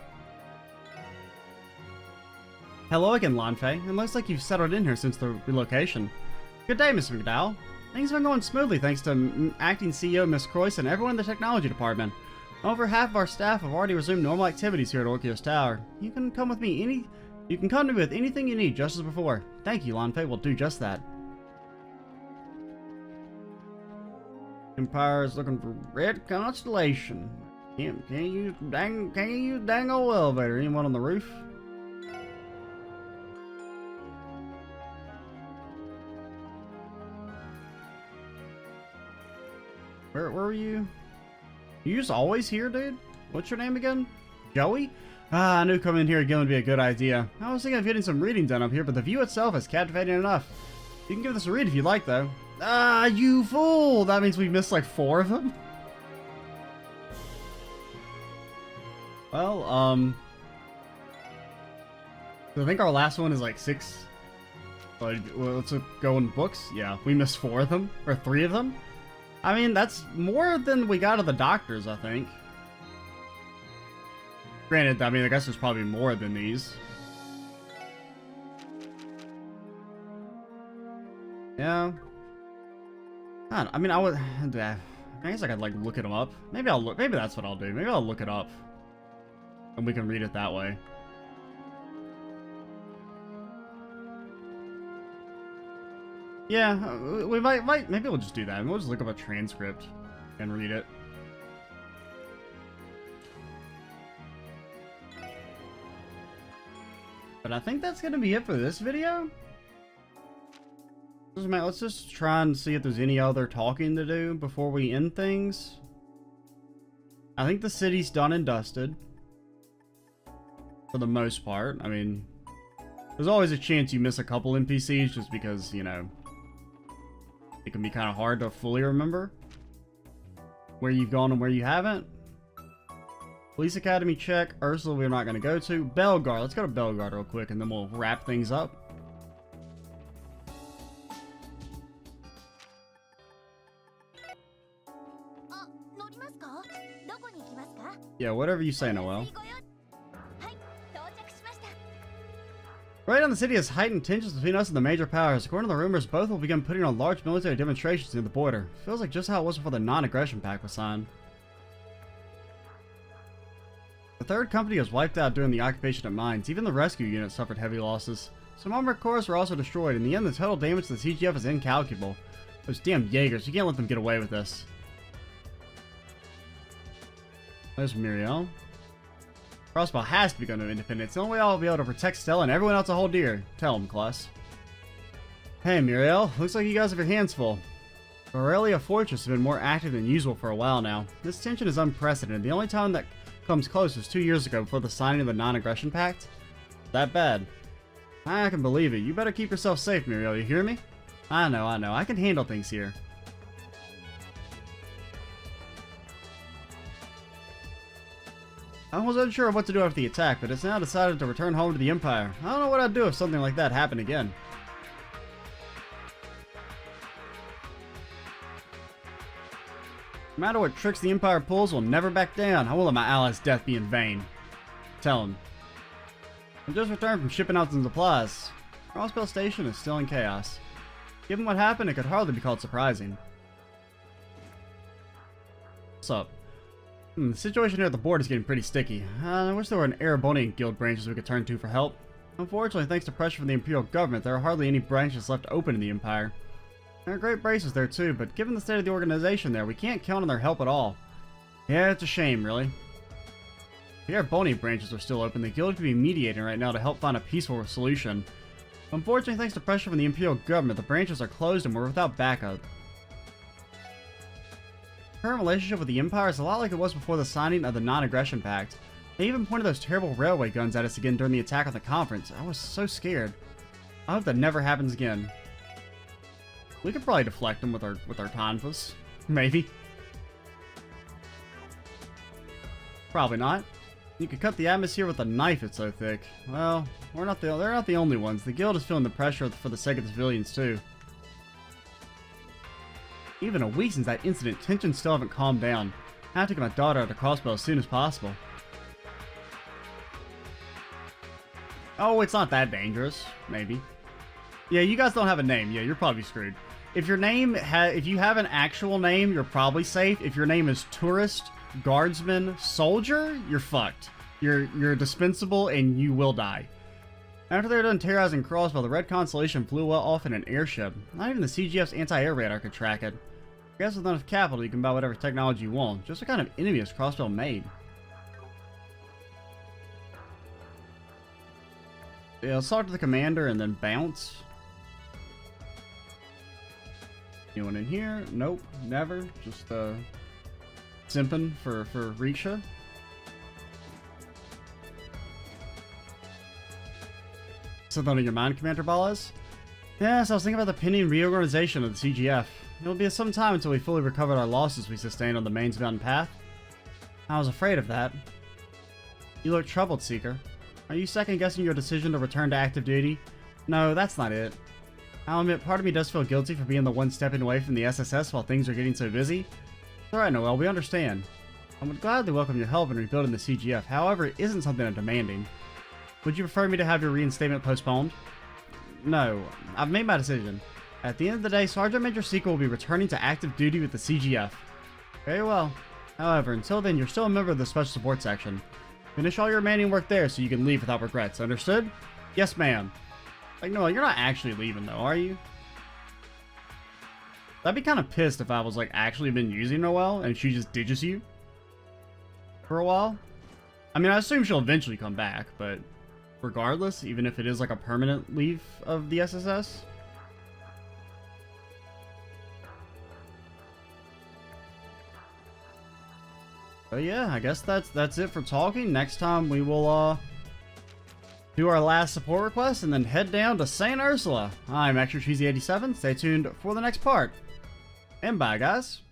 Speaker 1: Hello again, Lanfei. It looks like you've settled in here since the relocation. Good day, Mr. McDowell. Things have been going smoothly thanks to acting CEO Miss Croyce and everyone in the technology department. Over half of our staff have already resumed normal activities here at Orcus Tower. You can come with me You can come to me with anything you need, just as before. Thank you, Lanfei. We'll do just that. Empire is looking for Red Constellation. Can't you use dang old elevator? Anyone on the roof? Where were you? You just always here, dude? What's your name again? Joey? Ah, I knew coming in here again would be a good idea. I was thinking of getting some reading done up here, but the view itself is captivating enough. You can give this a read if you'd like, though. Ah, you fool! That means we missed like 4 of them? Well, I think our last one is like 6. Well, let's go in books. Yeah, we missed 4 of them. Or 3 of them. I mean, that's more than we got of the doctors, I think. Granted, I mean, I guess there's probably more than these. Yeah. I mean, I guess I could, like, look them up. Maybe that's what I'll do. Maybe I'll look it up. And we can read it that way. Yeah, we might, maybe we'll just do that. We'll just look up a transcript and read it. But I think that's gonna be it for this video. Let's just try and see if there's any other talking to do before we end things. I think the city's done and dusted. For the most part. I mean, there's always a chance you miss a couple NPCs just because, you know, it can be kind of hard to fully remember where you've gone and where you haven't. Police Academy check. Ursula we're not going to go to. Bellegarde. Let's go to Bellegarde real quick and then we'll wrap things up. Yeah, whatever you say, Noelle. Right on, the city has heightened tensions between us and the major powers. According to the rumors, both will begin putting on large military demonstrations near the border. Feels like just how it was before the non-aggression pact was signed. The third company was wiped out during the occupation of mines. Even the rescue unit suffered heavy losses. Some armored cores were also destroyed. In the end, the total damage to the CGF is incalculable. Those damn Jaegers, you can't let them get away with this. There's Muriel. Crossbow has to be going to independence. The only way I'll be able to protect Stella and everyone else to hold dear. Tell him, Klaus. Hey, Muriel. Looks like you guys have your hands full. Aurelia Fortress has been more active than usual for a while now. This tension is unprecedented. The only time that comes close was 2 years ago before the signing of the non-aggression pact. That bad. I can believe it. You better keep yourself safe, Muriel. You hear me? I know. I can handle things here. I was unsure of what to do after the attack, but it's now decided to return home to the Empire. I don't know what I'd do if something like that happened again. No matter what tricks the Empire pulls, we'll never back down. I won't let my allies' death be in vain. Tell him. I just returned from shipping out some supplies. Crossbell Station is still in chaos. Given what happened, it could hardly be called surprising. What's up? The situation here at the board is getting pretty sticky. I wish there were an Erebonian guild branches we could turn to for help. Unfortunately, thanks to pressure from the Imperial government, there are hardly any branches left open in the Empire. There are great braces there too, but given the state of the organization there, we can't count on their help at all. Yeah, it's a shame, really. If the Erebonian branches are still open, the guild could be mediating right now to help find a peaceful solution. Unfortunately, thanks to pressure from the Imperial government, the branches are closed and we're without backup. Our current relationship with the Empire is a lot like it was before the signing of the non-aggression pact. They even pointed those terrible railway guns at us again during the attack on the conference. I was so scared. I hope that never happens again. We could probably deflect them with our tonfas. Maybe. Probably not. You could cut the atmosphere with a knife, it's so thick. Well, they're not the only ones. The guild is feeling the pressure for the sake of the civilians too. Even a week since that incident, tensions still haven't calmed down. I have to get my daughter out of Crossbow as soon as possible. Oh, it's not that dangerous. Maybe. Yeah, you guys don't have a name. Yeah, you're probably screwed. If your name if you have an actual name, you're probably safe. If your name is Tourist, Guardsman, Soldier, you're fucked. You're dispensable and you will die. After they were done terrorizing Crossbow, the Red Constellation flew well off in an airship. Not even the CGF's anti-air radar could track it. I guess with enough capital, you can buy whatever technology you want. Just what kind of enemy is Crossbow made? Yeah, let's talk to the commander and then bounce. Anyone in here? Nope, never. Just simping for Riksha. Something on your mind, Commander Ballas? Yes, I was thinking about the pending reorganization of the CGF. It'll be some time until we fully recovered our losses we sustained on the Mains Mountain Path. I was afraid of that. You look troubled, Seeker. Are you second-guessing your decision to return to active duty? No, that's not it. I'll admit, part of me does feel guilty for being the one stepping away from the SSS while things are getting so busy. It's alright, Noelle, we understand. I would gladly welcome your help in rebuilding the CGF, however, it isn't something I'm demanding. Would you prefer me to have your reinstatement postponed? No, I've made my decision. At the end of the day, Sergeant Major Seeker will be returning to active duty with the CGF. Very well. However, until then, you're still a member of the Special Support Section. Finish all your remaining work there so you can leave without regrets, understood? Yes, ma'am. Like, no, you're not actually leaving, though, are you? I'd be kind of pissed if I was, like, actually been using Noelle and she just ditches you for a while. I mean, I assume she'll eventually come back, but regardless, even if it is like a permanent leave of the SSS. But yeah, I guess that's it for talking. Next time we will do our last support request and then head down to St. Ursula. I'm Extra Cheesy 87. Stay tuned for the next part. And bye, guys.